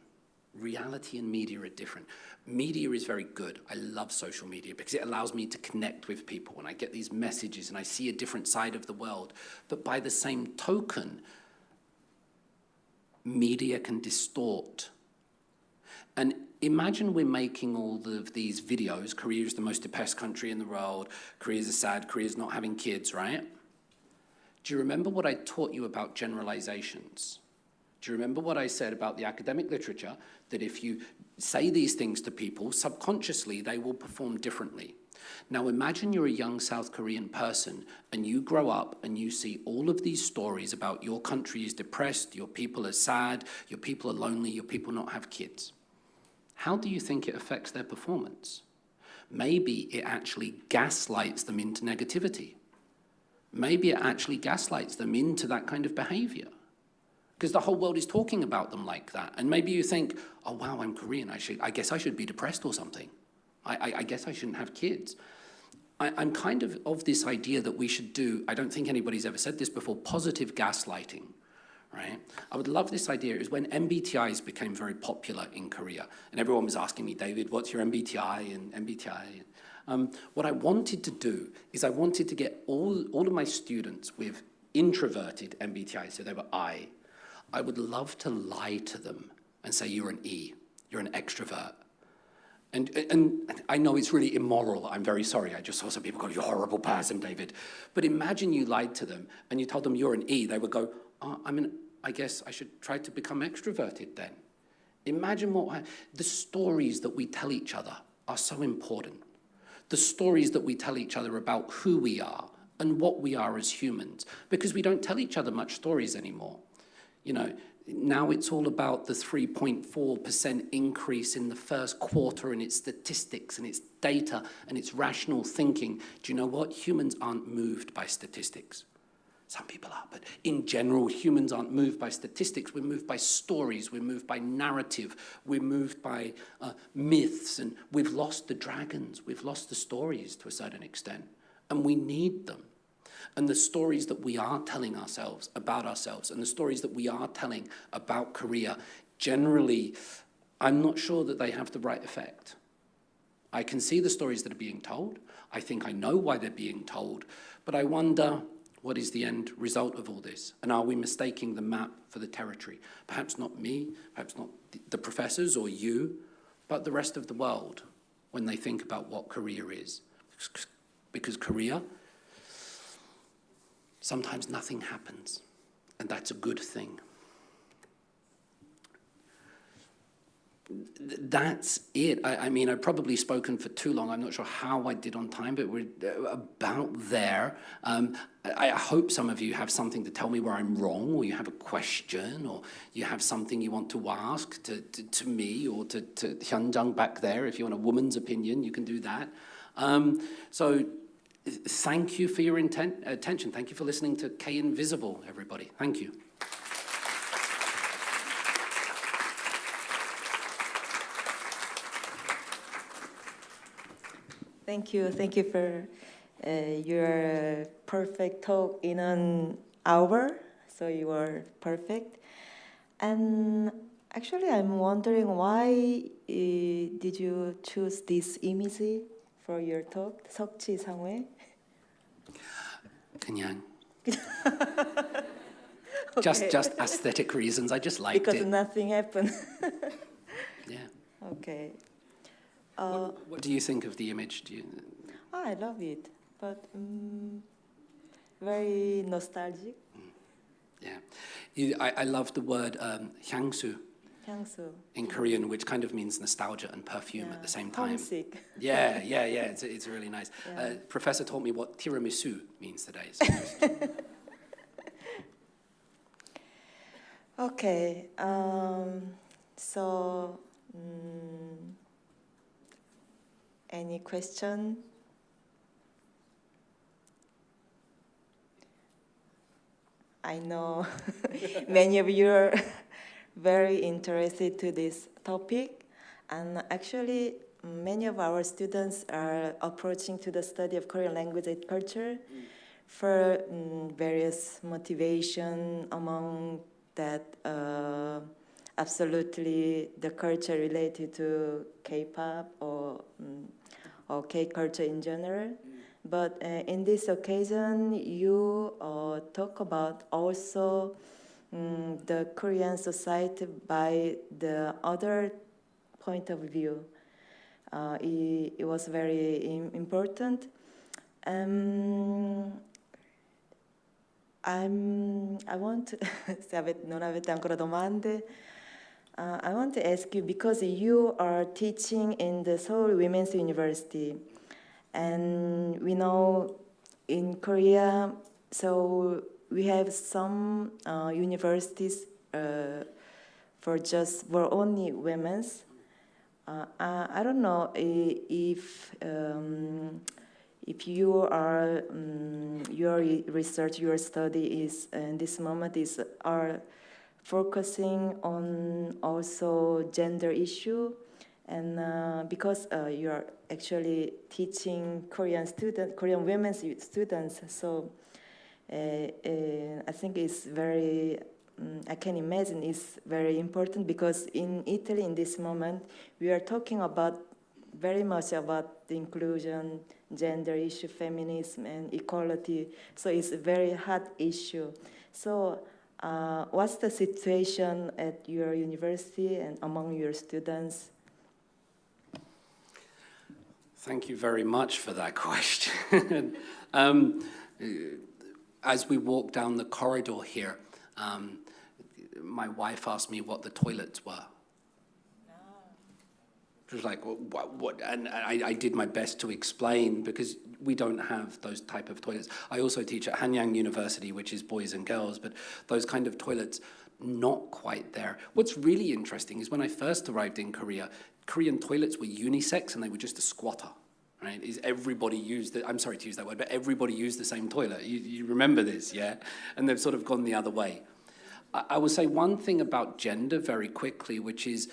Reality and media are different. Media is very good. I love social media because it allows me to connect with people and I get these messages and I see a different side of the world. But by the same token, media can distort. And imagine we're making all of these videos. Korea is the most depressed country in the world. Korea's sad. Korea's not having kids, right? Do you remember what I taught you about generalizations? Do you remember what I said about the academic literature? That if you say these things to people, subconsciously they will perform differently. Now imagine you're a young South Korean person and you grow up and you see all of these stories about your country is depressed, your people are sad, your people are lonely, your people not have kids. How do you think it affects their performance? Maybe it actually gaslights them into negativity. Maybe it actually gaslights them into that kind of behavior. Because the whole world is talking about them like that. And maybe you think, oh wow, I'm Korean, I guess I should be depressed or something. I guess I shouldn't have kids. I'm kind of this idea that we should do, I don't think anybody's ever said this before, positive gaslighting, right? I would love this idea. It was when MBTIs became very popular in Korea, and everyone was asking me, David, what's your MBTI and MBTI? What I wanted to do is I wanted to get all of my students with introverted MBTIs, so they were I would love to lie to them and say, you're an E, you're an extrovert. And I know it's really immoral. I'm very sorry. I just saw some people go, you're a horrible person, David. But imagine you lied to them and you told them you're an E. They would go, oh, I guess I should try to become extroverted then. Imagine the stories that we tell each other are so important. The stories that we tell each other about who we are and what we are as humans, because we don't tell each other much stories anymore. You know, now it's all about the 3.4% increase in the first quarter and its statistics and its data and its rational thinking. Do you know what? Humans aren't moved by statistics. Some people are, but in general, humans aren't moved by statistics. We're moved by stories. We're moved by narrative. We're moved by myths, and we've lost the dragons. We've lost the stories to a certain extent, and we need them. And the stories that we are telling ourselves about ourselves and the stories that we are telling about Korea, generally, I'm not sure that they have the right effect. I can see the stories that are being told. I think I know why they're being told, but I wonder, what is the end result of all this? And are we mistaking the map for the territory? Perhaps not me, perhaps not the professors or you, but the rest of the world when they think about what Korea is. Because Korea, sometimes nothing happens, and that's a good thing. That's it. I mean, I've probably spoken for too long. I'm not sure how I did on time, but we're about there. I hope some of you have something to tell me where I'm wrong, or you have a question, or you have something you want to ask to me or to Hyunjung back there. If you want a woman's opinion, you can do that. So thank you for your attention. Thank you for listening to K Invisible, everybody. Thank you. Thank you for your perfect talk in an hour. So you are perfect. And Actually, I'm wondering why did you choose this image for your talk, 석치 상회? 그냥. Okay. Just aesthetic reasons. I just liked Because it. nothing happened. Yeah. Okay. What do you think of the image? I love it, but very nostalgic. Yeah. I love the word 향수 향수. in Korean, which kind of means nostalgia and perfume at the same time. Homesick. Yeah. It's really nice. Yeah. Professor taught me what tiramisu means today. So Okay. So, any question? I know many of you are very interested to this topic, and actually many of our students are approaching to the study of Korean language and culture for various motivation, among that absolutely the culture related to K-pop or K-culture in general. But in this occasion, you talk about also the Korean society by the other point of view. It was very important. I want to, se non avete ancora domande, I want to ask you, because you are teaching in the Seoul Women's University, and we know in Korea, so we have some universities for only women's. I don't know if you are your research, your study is in this moment are focusing on also gender issue, and because you are actually teaching Korean women's students, so I think it's very. I can imagine it's very important, because in Italy in this moment we are talking very much about the inclusion, gender issue, feminism, and equality. So it's a very hot issue. So what's the situation at your university and among your students? Thank you very much for that question. As we walk down the corridor here, my wife asked me what the toilets were. She was like, what? And I did my best to explain, because we don't have those type of toilets. I also teach at Hanyang University, which is boys and girls, but those kind of toilets, not quite there. What's really interesting is when I first arrived in Korea, Korean toilets were unisex and they were just a squatter. Right? Everybody used I'm sorry to use that word, but everybody used the same toilet. You remember this, yeah? And they've sort of gone the other way. I will say one thing about gender very quickly, which is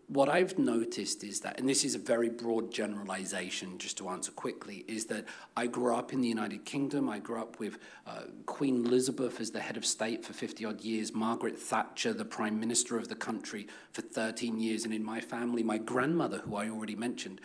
what I've noticed is that, and this is a very broad generalization, just to answer quickly, is that I grew up in the United Kingdom. I grew up with Queen Elizabeth as the head of state for 50-odd years, Margaret Thatcher, the prime minister of the country, for 13 years. And in my family, my grandmother, who I already mentioned,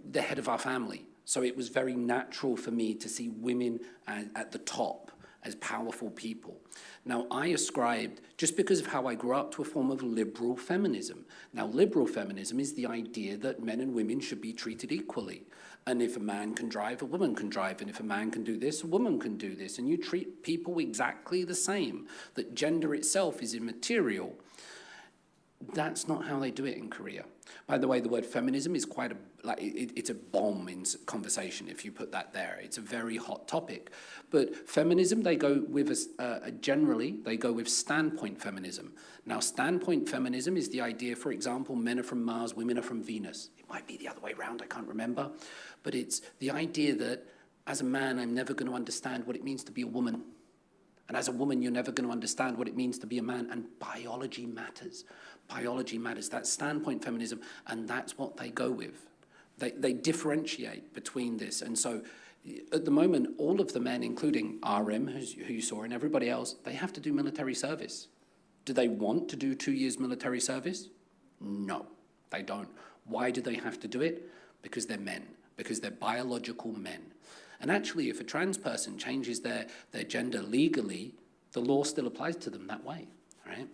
the head of our family. So it was very natural for me to see women at the top as powerful people. Now, I ascribed, just because of how I grew up, to a form of liberal feminism. Now, liberal feminism is the idea that men and women should be treated equally. And if a man can drive, a woman can drive. And if a man can do this, a woman can do this. And you treat people exactly the same, that gender itself is immaterial. That's not how they do it in Korea. By the way, the word feminism is quite it's a bomb in conversation if you put that there. It's a very hot topic. But feminism, they go with generally, they go with standpoint feminism. Now, standpoint feminism is the idea, for example, men are from Mars, women are from Venus. It might be the other way around, I can't remember. But it's the idea that as a man, I'm never going to understand what it means to be a woman. And as a woman, you're never going to understand what it means to be a man. And biology matters. Biology matters. That's standpoint feminism. And that's what they go with. They differentiate between this. And so at the moment, all of the men, including RM, who you saw, and everybody else, they have to do military service. Do they want to do 2 years military service? No, they don't. Why do they have to do it? Because they're men, because they're biological men. And actually, if a trans person changes their gender legally, the law still applies to them that way, right?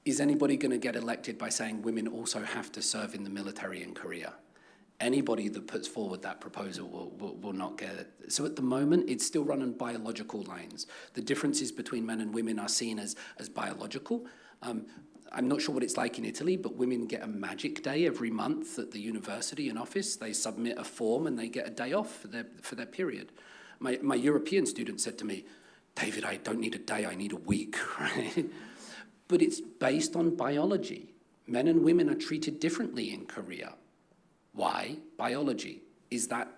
Is anybody going to get elected by saying women also have to serve in the military in Korea? Anybody that puts forward that proposal will not get it. So at the moment, it's still run on biological lines. The differences between men and women are seen as biological. I'm not sure what it's like in Italy, but women get a magic day every month at the university and office. They submit a form and they get a day off for their period. My European student said to me, David, I don't need a day, I need a week, right? But it's based on biology. Men and women are treated differently in Korea. Why? Biology. Is that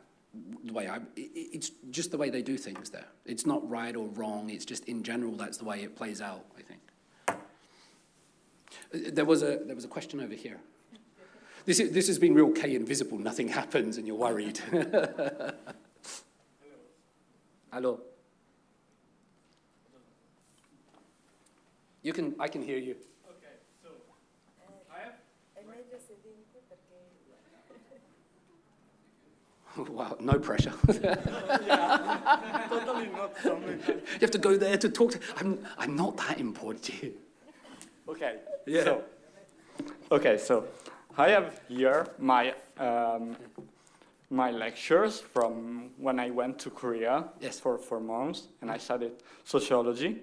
the way it's just the way they do things there. It's not right or wrong, it's just in general that's the way it plays out, I think. There was a question over here. This has been real K invisible, nothing happens and you're worried. Hello. I can hear you. Okay, so I have. Wow, no pressure. Yeah, totally not something. You have to go there to talk to. I'm not that important to you. Okay. Yeah. So I have here my my lectures from when I went to Korea. Yes. For 4 months, and I studied sociology.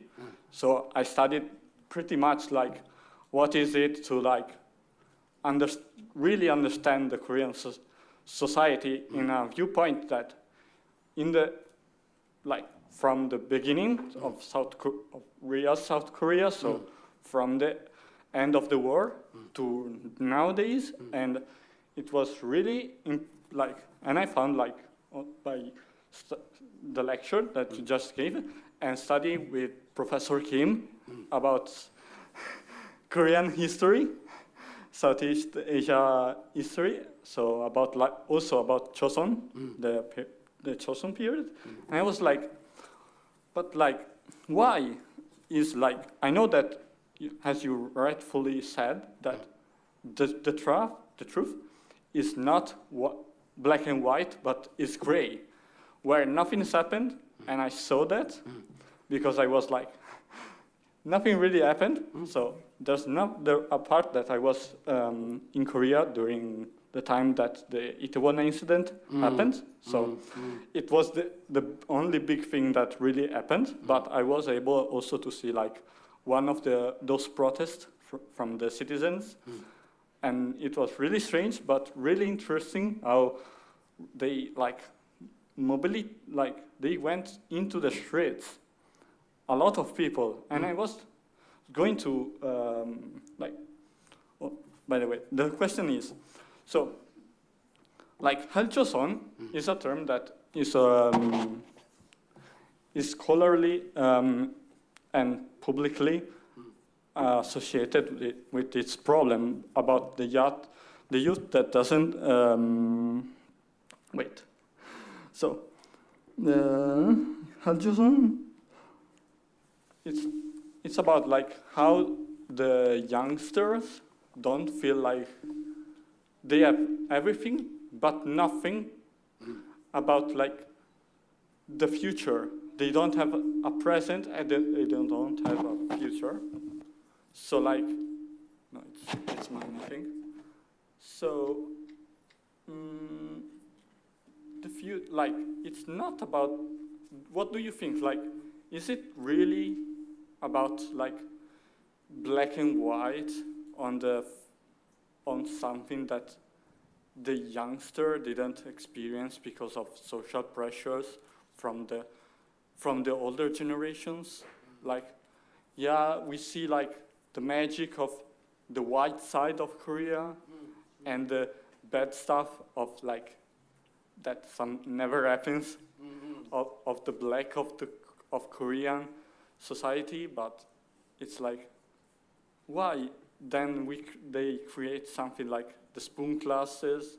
So I studied pretty much like what is it to like really understand the Korean society in a viewpoint that in the like from the beginning of South Korea, so from the end of the war to nowadays, and it was really and I found like by the lecture that you just gave and study with Professor Kim about Korean history, Southeast Asia history, so about also about Choson, the Choson period, and I was like, but like, why is like, I know that, as you rightfully said, that the truth is not black and white, but is gray, where nothing has happened, and I saw that because I was like, nothing really happened. So there's not a part that I was in Korea during the time that the Itaewon incident happened. So it was the only big thing that really happened. But I was able also to see like one of those protests from the citizens, and it was really strange, but really interesting how they they went into the streets. A lot of people, and I was going to by the way, the question is, so like Halchoson is a term that is scholarly and publicly associated with its problem about the youth that doesn't wait. So the Halchoson. It's about like how the youngsters don't feel like they have everything but nothing about like the future. They don't have a present and they don't have a future. So like, no, it's mine, I think. So it's not about, what do you think? Like, is it really about like black and white on something that the youngster didn't experience because of social pressures from the older generations? Like, yeah, we see like the magic of the white side of Korea and the bad stuff of like that some never happens of the black of Korean society, but it's like, why then they create something like the spoon classes,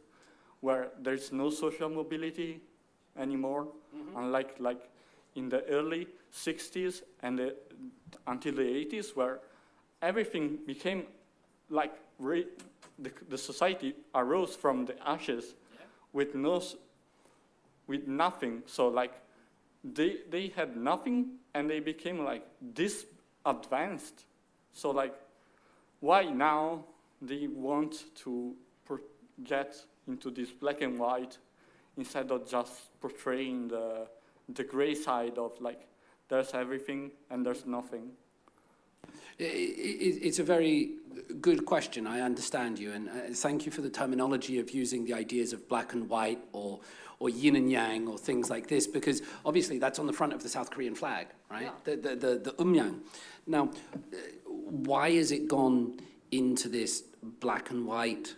where there's no social mobility anymore, unlike like in the early 60s and until the 80s, where everything became like the society arose from the ashes with nothing. So like they had nothing and they became like this advanced. So like why now they want to get into this black and white instead of just portraying the gray side of like there's everything and there's nothing? It's a very good question. I understand you, and thank you for the terminology of using the ideas of black and white or yin and yang or things like this, because obviously that's on the front of the South Korean flag, right? Yeah. The umyang. Now, why has it gone into this black and white?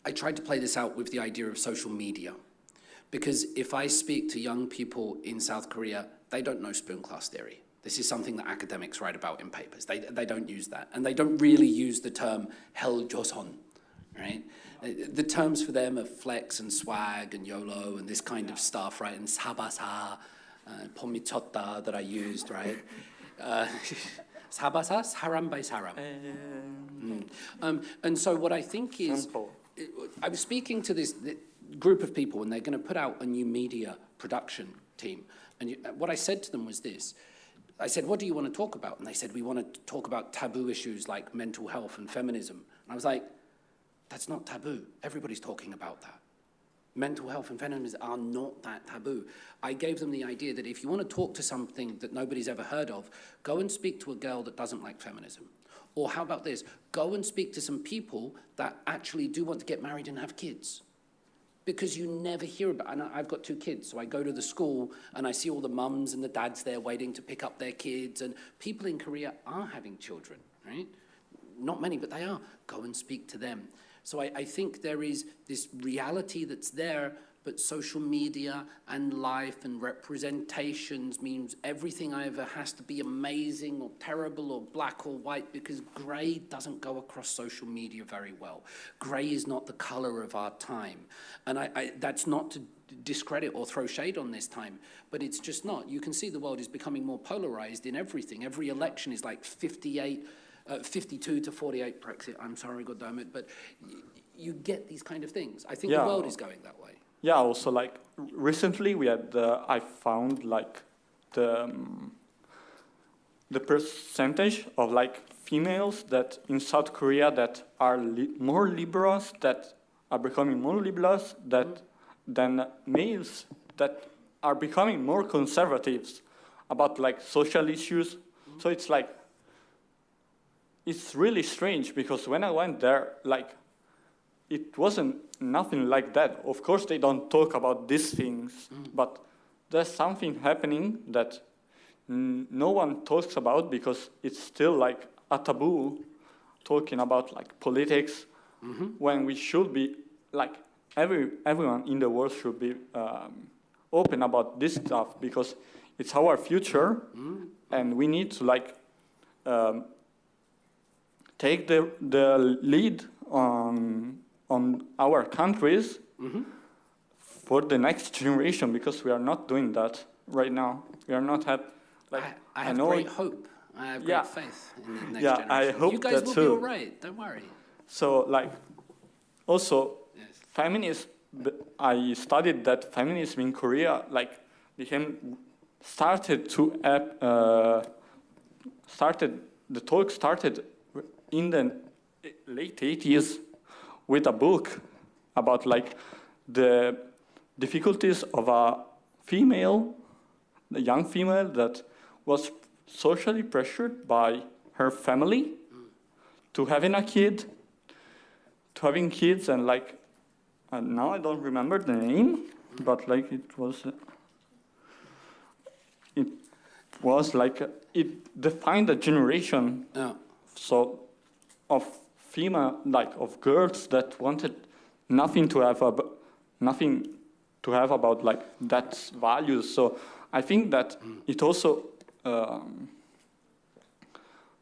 I tried to play this out with the idea of social media, because if I speak to young people in South Korea, they don't know spoon class theory. This is something that academics write about in papers. They don't use that. And they don't really use the term hell joseon, right? The terms for them are flex and swag and YOLO and this kind of stuff, right? And sabasa, pomichotta that I used, right? Sabasa, saram by saram. And so what I think is, Simple. I was speaking to this group of people, and they're going to put out a new media production team. And what I said to them was this. I said, what do you want to talk about? And they said, we want to talk about taboo issues like mental health and feminism. And I was like, that's not taboo. Everybody's talking about that. Mental health and feminism are not that taboo. I gave them the idea that if you want to talk to something that nobody's ever heard of, go and speak to a girl that doesn't like feminism. Or how about this? Go and speak to some people that actually do want to get married and have kids. Because you never hear about, and I've got 2 kids, so I go to the school and I see all the mums and the dads there waiting to pick up their kids, and people in Korea are having children, right? Not many, but they are. Go and speak to them. So I think there is this reality that's there, but social media and life and representations means everything either has to be amazing or terrible or black or white, because grey doesn't go across social media very well. Grey is not the colour of our time. And that's not to discredit or throw shade on this time, but it's just not. You can see the world is becoming more polarised in everything. Every election is like 52 to 48 Brexit. I'm sorry, goddammit, but you get these kind of things. I think the world is going that way. Yeah, also like recently we had, I found like the percentage of like females that in South Korea that are more liberals, that are becoming more liberals than males that are becoming more conservatives about like social issues. So it's like, it's really strange, because when I went there, like, it wasn't nothing like that. Of course, they don't talk about these things, but there's something happening that no one talks about, because it's still like a taboo talking about like politics, when we should be like everyone in the world should be open about this stuff, because it's our future, and we need to like take the lead on our countries for the next generation, because we are not doing that right now. We are not like I have great hope. I have great faith in the next generation. I hope you guys that will too. be all right. Don't worry. So like, also, feminism. I studied that feminism in Korea like started in the late 80s with a book about like the difficulties of a young female that was socially pressured by her family to having kids, and like, and now I don't remember the name, but like it was like it defined a generation. So of female, like of girls that wanted nothing to have about like that values. So I think that it also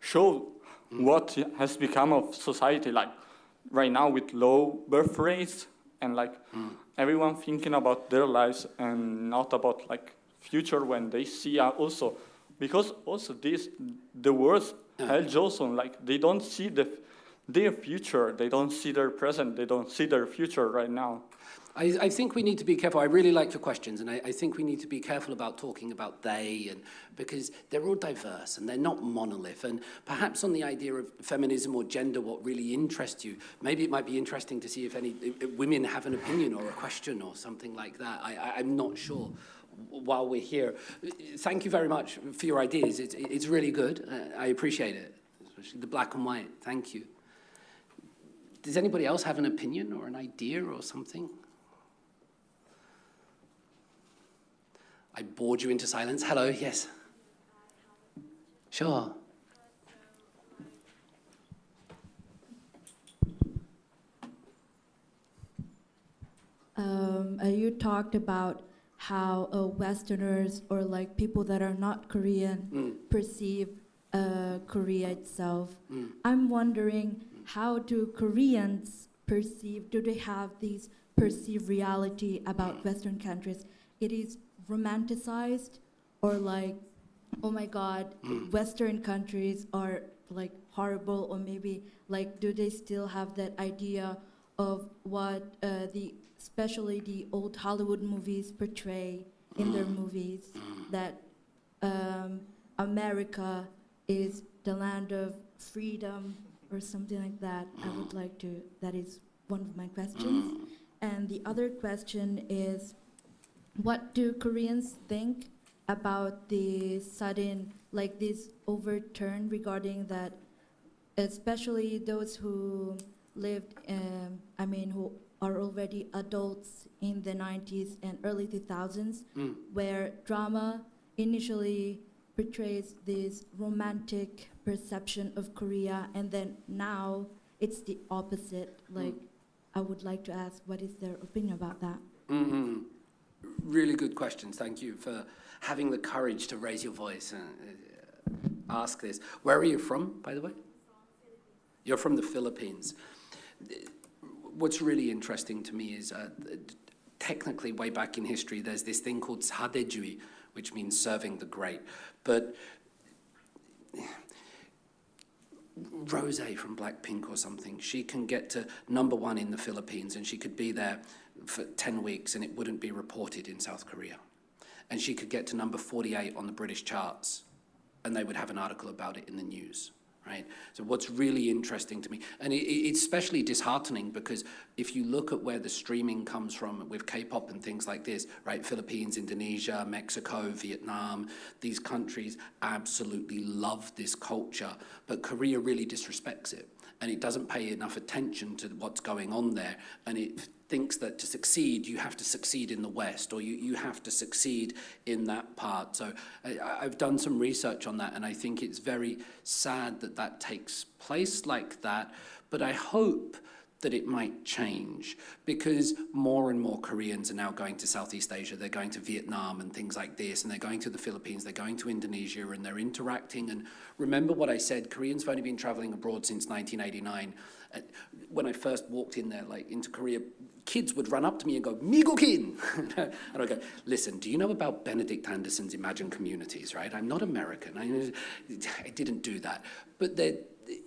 showed what has become of society, like right now with low birth rates and like everyone thinking about their lives and not about like future when they see also, because also the words Joseon, like they don't see their future, they don't see their present, they don't see their future right now. I think we need to be careful. I really like your questions, and I think we need to be careful about talking about they, and because they're all diverse and they're not monolith. And perhaps on the idea of feminism or gender, what really interests you, maybe it might be interesting to see if any women have an opinion or a question or something like that. I'm not sure. While we're here, thank you very much for your ideas. It's really good. I appreciate it, especially the black and white. Thank you. Does anybody else have an opinion or an idea or something? I bored you into silence. Hello, yes. Sure. You talked about how Westerners or like people that are not Korean perceive Korea itself. I'm wondering, how do Koreans perceive, do they have these perceived reality about Western countries? It is romanticized, or like, oh my God, Western countries are like horrible, or maybe like, do they still have that idea of what especially the old Hollywood movies portray in their movies, that America is the land of freedom or something like that? I would like to, that is one of my questions. And the other question is, what do Koreans think about the sudden, like this overturn regarding that, especially those who lived, who are already adults in the 90s and early 2000s, where drama initially portrays this romantic perception of Korea, and then now it's the opposite. Like, I would like to ask, what is their opinion about that? Really good questions. Thank you for having the courage to raise your voice and ask this. Where are you from, by the way? You're from the Philippines. What's really interesting to me is technically way back in history, there's this thing called 사대주의, which means serving the great. But Rose from Blackpink or something, she can get to #1 in the Philippines, and she could be there for 10 weeks and it wouldn't be reported in South Korea. And she could get to number 48 on the British charts and they would have an article about it in the news, right? So what's really interesting to me, and it's especially disheartening because if you look at where the streaming comes from with K-pop and things like this, right? Philippines, Indonesia, Mexico, Vietnam, these countries absolutely love this culture, but Korea really disrespects it. And it doesn't pay enough attention to what's going on there. And it thinks that to succeed, you have to succeed in the West, or you have to succeed in that part. So I've done some research on that, and I think it's very sad that that takes place like that. But I hope that it might change, because more and more Koreans are now going to Southeast Asia, they're going to Vietnam and things like this, and they're going to the Philippines, they're going to Indonesia, and they're interacting. And remember what I said, Koreans have only been traveling abroad since 1989. When I first walked in there, like into Korea, kids would run up to me and go, "Migokin!" And I'd go, "Listen, do you know about Benedict Anderson's Imagine Communities, right? I'm not American. I didn't do that." But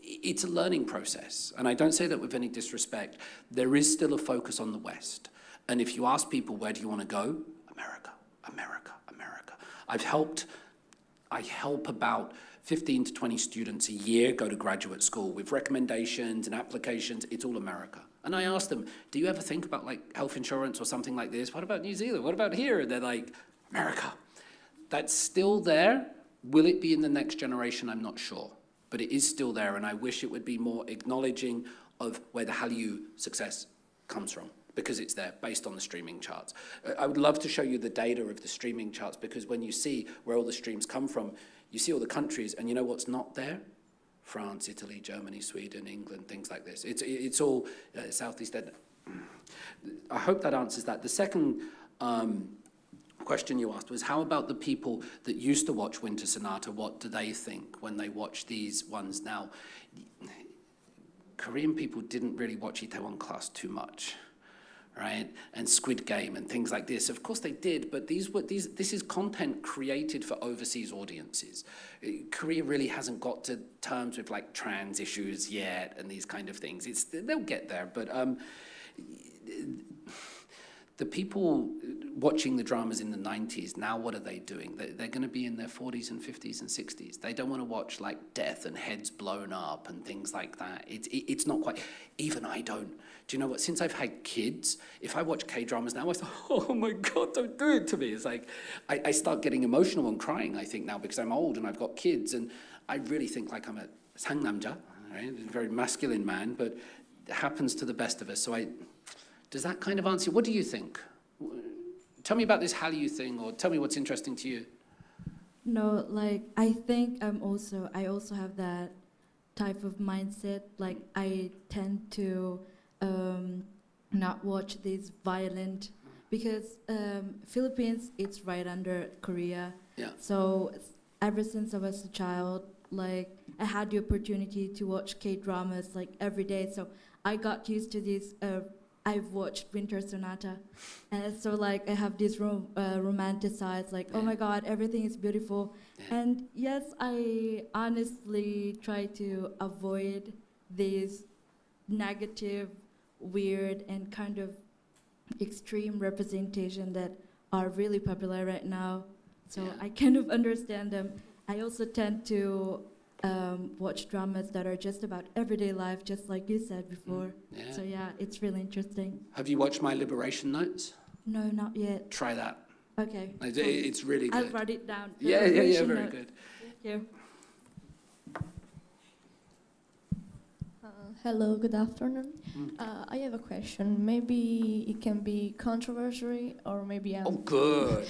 it's a learning process. And I don't say that with any disrespect. There is still a focus on the West. And if you ask people, where do you want to go? America, America, America. I help about 15 to 20 students a year go to graduate school with recommendations and applications. It's all America. And I ask them, do you ever think about like health insurance or something like this? What about New Zealand? What about here? And they're like, America. That's still there. Will it be in the next generation? I'm not sure. But it is still there, and I wish it would be more acknowledging of where the hallyu success comes from, because it's there, based on the streaming charts. I would love to show you the data of the streaming charts, because when you see where all the streams come from, you see all the countries, and you know what's not there? France, Italy, Germany, Sweden, England, things like this. It's all Southeast Asia. I hope that answers that. The second question you asked was, how about the people that used to watch Winter Sonata? What do they think when they watch these ones now? Korean people didn't really watch Itaewon Class too much, right? And Squid Game and things like this. Of course they did, but this is content created for overseas audiences. Korea really hasn't got to terms with like trans issues yet and these kind of things. They'll get there, but the people watching the dramas in the 90s, now what are they doing? They're going to be in their 40s and 50s and 60s. They don't want to watch like death and heads blown up and things like that. It's not quite, even I don't. Do you know what, since I've had kids, if I watch K-dramas now, I say, oh my God, don't do it to me. It's like, I start getting emotional and crying, I think now, because I'm old and I've got kids, and I really think like I'm a 상남자, right? A very masculine man, but it happens to the best of us. So does that kind of answer? What do you think? Tell me about this hallyu thing, or tell me what's interesting to you. No, like I think I also have that type of mindset. Like I tend to not watch these violent, because Philippines, it's right under Korea. Yeah. So ever since I was a child, like I had the opportunity to watch K-dramas like every day. So I got used to this. I've watched Winter Sonata, and so like I have this romanticized, like, oh my God, everything is beautiful. And yes, I honestly try to avoid these negative, weird, and kind of extreme representation that are really popular right now. So I kind of understand them. I also tend to watch dramas that are just about everyday life, just like you said before. Yeah. So yeah, it's really interesting. Have you watched My Liberation Notes? No, not yet. Try that. Okay. It's really good. I'll write it down. Yeah, very good. Thank you. Hello, good afternoon. I have a question. Maybe it can be controversial, or maybe I'm... Oh, good.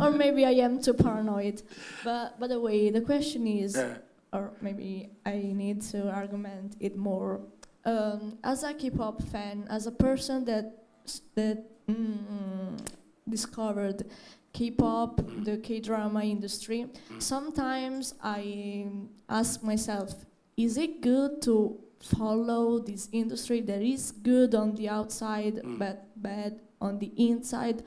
Or maybe I am too paranoid. But by the way, the question is, or maybe I need to argument it more. As a K-pop fan, as a person that discovered K-pop, the K-drama industry, sometimes I ask myself, is it good to follow this industry that is good on the outside but bad on the inside?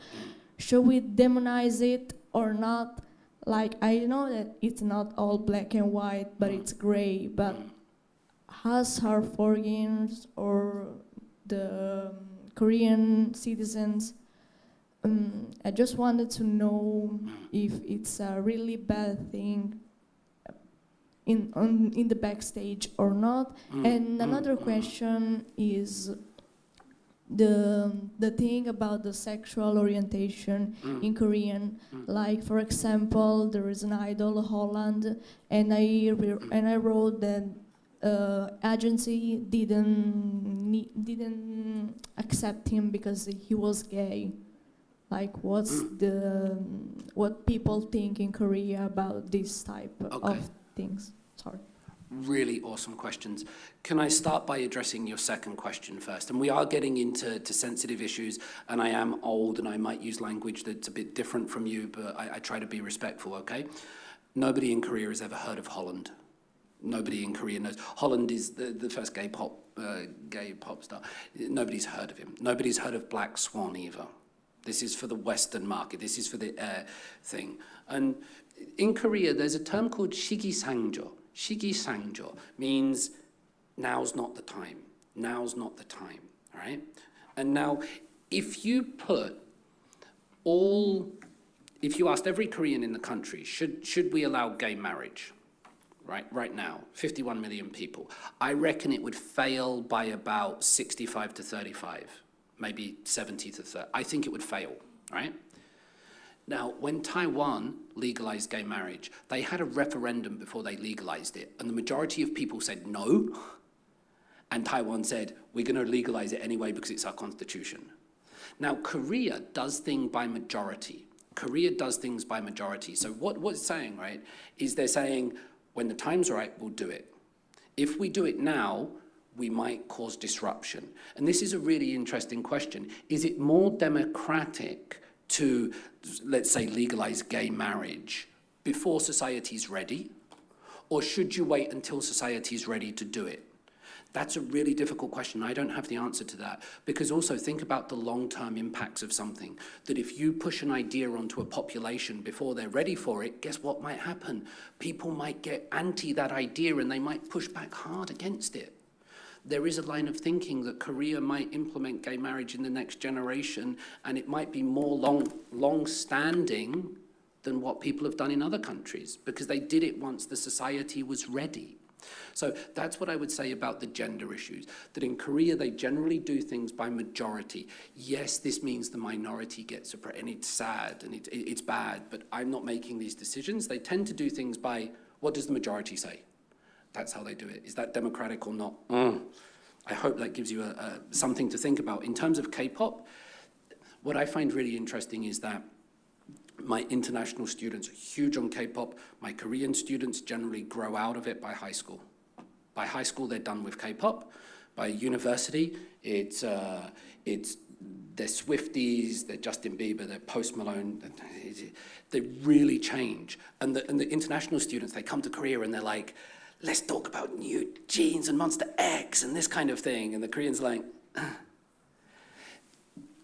Should we demonize it or not? Like, I know that it's not all black and white, but it's gray. But has our foreigners or the Korean citizens, I just wanted to know if it's a really bad thing in the backstage or not. And another question is the thing about the sexual orientation in Korean. Like, for example, there is an idol, Holland, and I wrote that agency didn't accept him because he was gay. Like, what people think in Korea about this type of things? Sorry. Really awesome questions. Can I start by addressing your second question first? And we are getting into sensitive issues, and I am old and I might use language that's a bit different from you, but I try to be respectful, okay? Nobody in Korea has ever heard of Holland. Nobody in Korea knows. Holland is the first gay pop star. Nobody's heard of him. Nobody's heard of Black Swan either. This is for the Western market. This is for the thing. And in Korea, there's a term called 시기상조. 시기상조 means now's not the time. Now's not the time, right? And now, if you asked every Korean in the country, should we allow gay marriage? Right now, 51 million people. I reckon it would fail by about 65 to 35, maybe 70 to 30. I think it would fail, right? Now, when Taiwan legalized gay marriage, they had a referendum before they legalized it, and the majority of people said no, and Taiwan said, we're going to legalize it anyway because it's our constitution. Now, Korea does things by majority. Korea does things by majority. So what it's saying, right, is they're saying, when the time's right, we'll do it. If we do it now, we might cause disruption. And this is a really interesting question. Is it more democratic to, let's say, legalize gay marriage before society's ready? Or should you wait until society's ready to do it? That's a really difficult question. I don't have the answer to that. Because also think about the long-term impacts of something. That if you push an idea onto a population before they're ready for it, guess what might happen? People might get anti that idea and they might push back hard against it. There is a line of thinking that Korea might implement gay marriage in the next generation, and it might be more long-standing than what people have done in other countries, because they did it once the society was ready. So that's what I would say about the gender issues, that in Korea they generally do things by majority. Yes, this means the minority gets suppressed, and it's sad and it's bad, but I'm not making these decisions. They tend to do things by, what does the majority say? That's how they do it. Is that democratic or not? I hope that gives you something to think about. In terms of K-pop, what I find really interesting is that my international students are huge on K-pop. My Korean students generally grow out of it by high school. By high school, they're done with K-pop. By university, it's they're Swifties, they're Justin Bieber, they're Post Malone. They really change. And the international students, they come to Korea and they're like, let's talk about New Jeans and Monster X and this kind of thing. And the Koreans are like,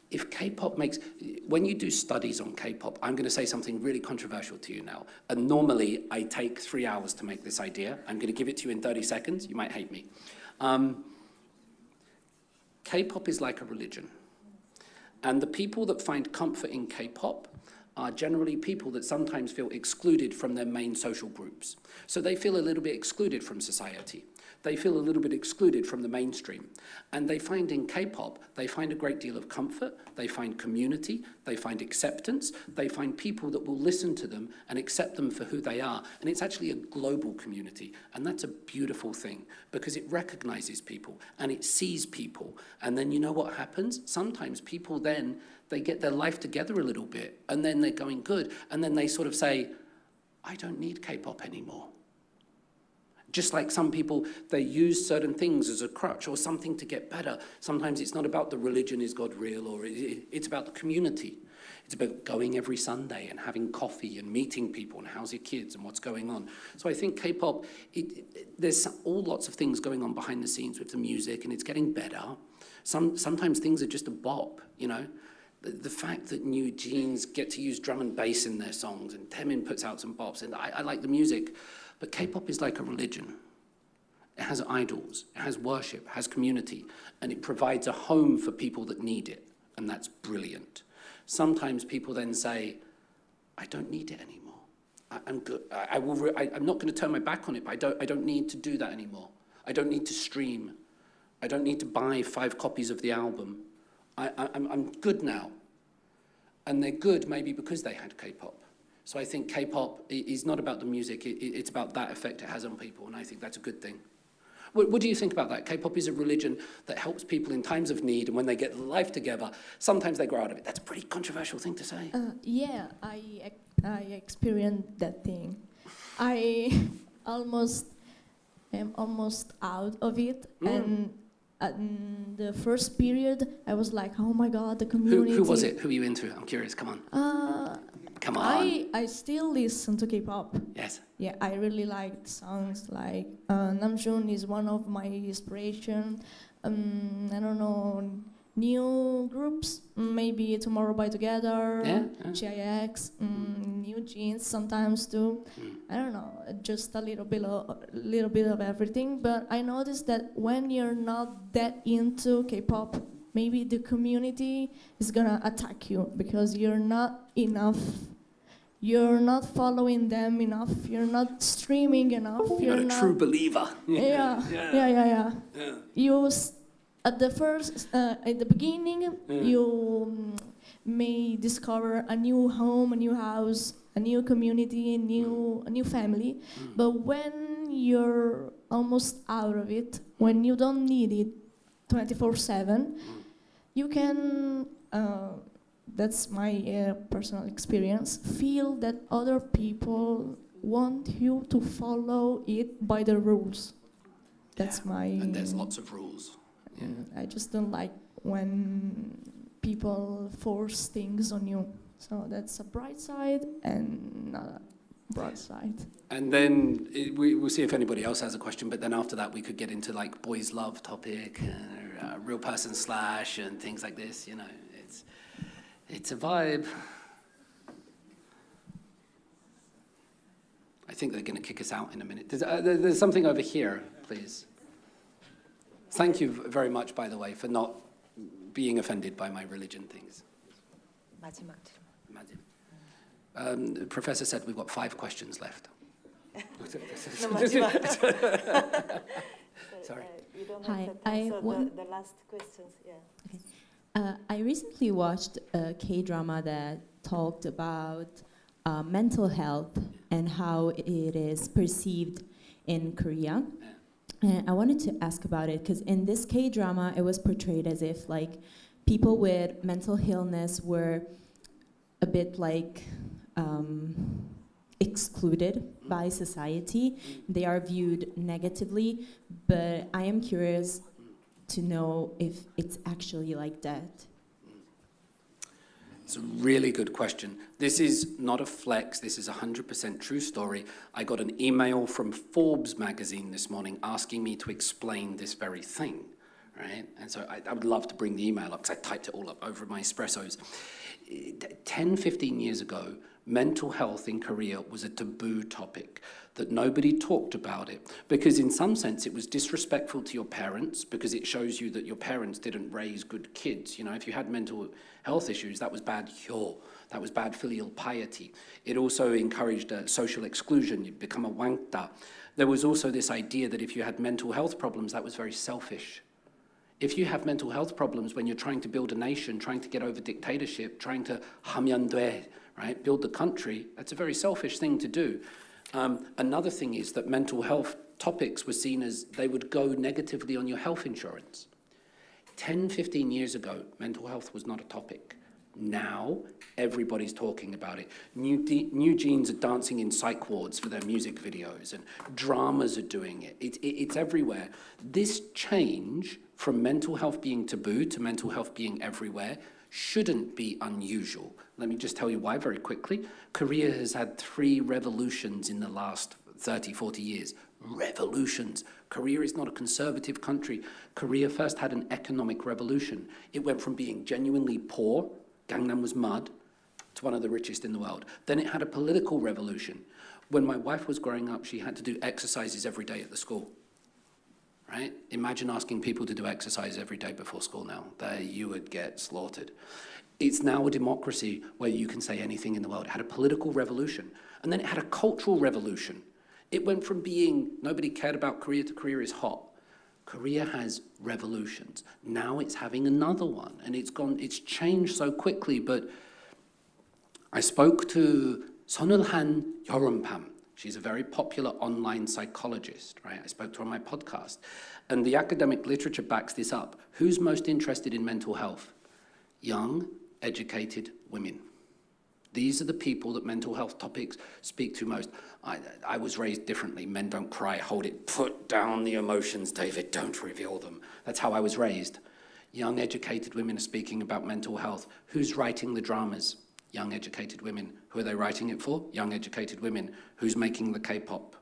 if K-pop makes, when you do studies on K-pop, I'm going to say something really controversial to you now. And normally I take 3 hours to make this idea. I'm going to give it to you in 30 seconds. You might hate me. K-pop is like a religion. And the people that find comfort in K-pop are generally people that sometimes feel excluded from their main social groups. So they feel a little bit excluded from society. They feel a little bit excluded from the mainstream. And they find in K-pop, they find a great deal of comfort, they find community, they find acceptance, they find people that will listen to them and accept them for who they are. And it's actually a global community. And that's a beautiful thing because it recognizes people and it sees people. And then you know what happens? Sometimes people then, they get their life together a little bit and then they're going good. And then they sort of say, I don't need K-pop anymore. Just like some people, they use certain things as a crutch or something to get better. Sometimes it's not about the religion, is God real, or it's about the community. It's about going every Sunday and having coffee and meeting people and how's your kids and what's going on. So I think K-pop, there's lots of things going on behind the scenes with the music and it's getting better. Sometimes things are just a bop, you know. The fact that New Jeans get to use drum and bass in their songs and Taemin puts out some bops and I like the music. But K-pop is like a religion. It has idols, it has worship, it has community, and it provides a home for people that need it, and that's brilliant. Sometimes people then say, I don't need it anymore. I'm good. I'm not going to turn my back on it, but I don't need to do that anymore. I don't need to stream. I don't need to buy 5 copies of the album. I'm good now. And they're good maybe because they had K-pop. So I think K-pop is not about the music, it's about that effect it has on people, and I think that's a good thing. What do you think about that? K-pop is a religion that helps people in times of need, and when they get life together, sometimes they grow out of it. That's a pretty controversial thing to say. Yeah, I experienced that thing. I am almost out of it, and in the first period, I was like, oh my God, the community. Who was it? Who are you into? I'm curious, come on. Come on. I still listen to K-pop. Yes. Yeah, I really like songs like Namjoon is one of my inspiration. I don't know, new groups, maybe Tomorrow by Together, GIX, New Jeans sometimes too. I don't know, just a little bit of everything. But I noticed that when you're not that into K-pop, maybe the community is gonna attack you because you're not enough. You're not following them enough. You're not streaming enough. You're not a true believer. Yeah. You at the beginning, you may discover a new home, a new house, a new community, a new family. But when you're almost out of it, when you don't need it 24/7, you can, that's my personal experience, feel that other people want you to follow it by the rules. That's my... And there's lots of rules. Yeah. I just don't like when people force things on you. So that's a bright side and broadside. And then we'll see if anybody else has a question, but then after that we could get into like boys love topic, real person slash and things like this, you know. It's a vibe. I think they're going to kick us out in a minute. There's something over here, please. Thank you very much, by the way, for not being offended by my religion things. 마지막 질문. The professor said we've got 5 questions left. No, 마지막. Sorry. You don't Hi, have the time, I so want- the last questions, yeah. I recently watched a K-drama that talked about mental health and how it is perceived in Korea. And I wanted to ask about it because in this K-drama, it was portrayed as if like people with mental illness were a bit like excluded by society. They are viewed negatively, but I am curious to know if it's actually like that. It's a really good question. This is not a flex. This is a 100% true story. I got an email from Forbes magazine this morning asking me to explain this very thing, right? And so I would love to bring the email up because I typed it all up over my espressos. 10, 15 years ago, mental health in Korea was a taboo topic, that nobody talked about it because in some sense it was disrespectful to your parents because it shows you that your parents didn't raise good kids. You know, if you had mental health issues, that was bad hyo, that was bad filial piety. It also encouraged social exclusion. You'd become a wangta. There was also this idea that if you had mental health problems, that was very selfish. If you have mental health problems when you're trying to build a nation, trying to get over dictatorship, trying to hamyandue, right, build the country, that's a very selfish thing to do. Another thing is that mental health topics were seen as they would go negatively on your health insurance. 10, 15 years ago, mental health was not a topic. Now, everybody's talking about it. New Jeans are dancing in psych wards for their music videos, and dramas are doing it. It's everywhere. This change from mental health being taboo to mental health being everywhere shouldn't be unusual. Let me just tell you why very quickly. Korea has had 3 revolutions in the last 30, 40 years. Revolutions. Korea is not a conservative country. Korea first had an economic revolution. It went from being genuinely poor, Gangnam was mud, to one of the richest in the world. Then it had a political revolution. When my wife was growing up, she had to do exercises every day at the school. Right? Imagine asking people to do exercise every day before school now. You would get slaughtered. It's now a democracy where you can say anything in the world. It had a political revolution. And then it had a cultural revolution. It went from being nobody cared about Korea to Korea is hot. Korea has revolutions. Now it's having another one. And it's changed so quickly. But I spoke to Sonulhan Yorumpam. She's a very popular online psychologist, right? I spoke to her on my podcast. And the academic literature backs this up. Who's most interested in mental health? Young, educated women. These are the people that mental health topics speak to most. I was raised differently. Men don't cry, hold it, put down the emotions, David, don't reveal them. That's how I was raised. Young, educated women are speaking about mental health. Who's writing the dramas? Young, educated women. Who are they writing it for? Young, educated women. Who's making the K-pop?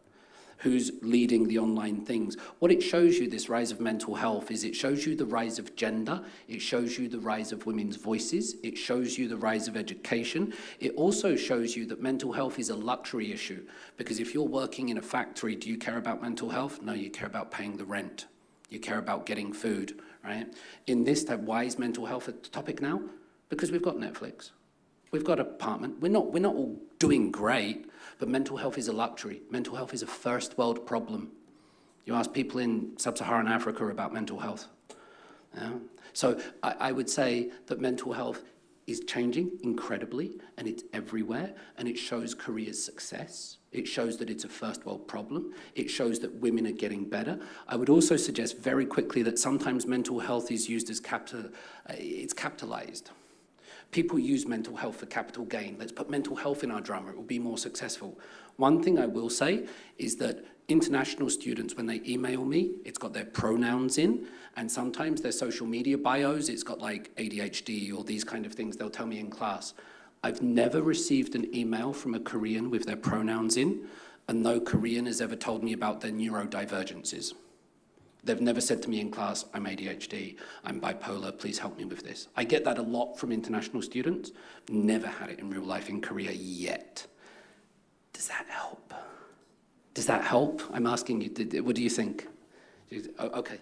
Who's leading the online things? What it shows you, this rise of mental health, is it shows you the rise of gender. It shows you the rise of women's voices. It shows you the rise of education. It also shows you that mental health is a luxury issue. Because if you're working in a factory, do you care about mental health? No, you care about paying the rent. You care about getting food, right? In this type, why is mental health a topic now? Because we've got Netflix. We've got an apartment. We're not all doing great, but mental health is a luxury. Mental health is a first world problem. You ask people in sub-Saharan Africa about mental health. Yeah? So I would say that mental health is changing incredibly, and it's everywhere, and it shows Korea's success. It shows that it's a first world problem. It shows that women are getting better. I would also suggest very quickly that sometimes mental health is used as it's capitalized. People use mental health for capital gain. Let's put mental health in our drama, it will be more successful. One thing I will say is that international students, when they email me, it's got their pronouns in, and sometimes their social media bios, it's got like ADHD or these kind of things they'll tell me in class. I've never received an email from a Korean with their pronouns in, and no Korean has ever told me about their neurodivergences. They've never said to me in class, I'm ADHD, I'm bipolar, please help me with this. I get that a lot from international students. Never had it in real life in Korea yet. Does that help? Does that help? I'm asking you, what do you think? Okay.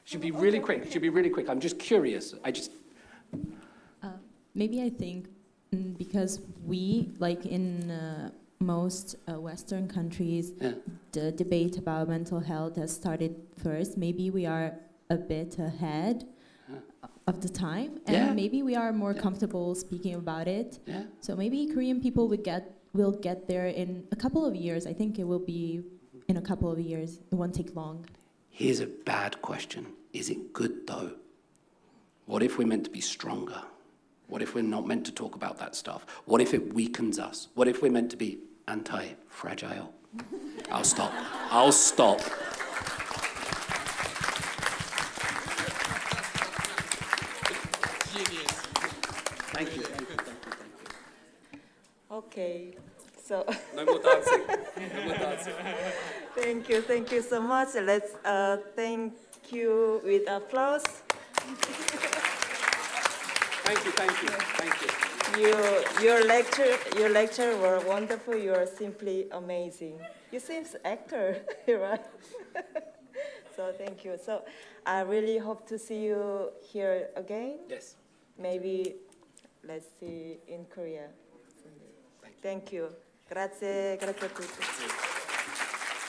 Should be really quick, should be really quick. I'm just curious. Maybe I think because we, like in most Western countries, the debate about mental health has started first. Maybe we are a bit ahead of the time, and maybe we are more comfortable speaking about it. So maybe Korean people will get there in a couple of years. I think it will be in a couple of years. It won't take long. Here's a bad question. Is it good though? What if we're meant to be stronger? What if we're not meant to talk about that stuff? What if it weakens us? What if we're meant to be anti-fragile? I'll stop. I'll stop. Thank you. Okay, so No more dancing. No more dancing. thank you so much. Let's thank you with applause. Thank you. Your lecture were wonderful. You are simply amazing. You seem actor, right? So thank you. So I really hope to see you here again. Yes. Maybe let's see in Korea. Thank you. Grazie a tutti.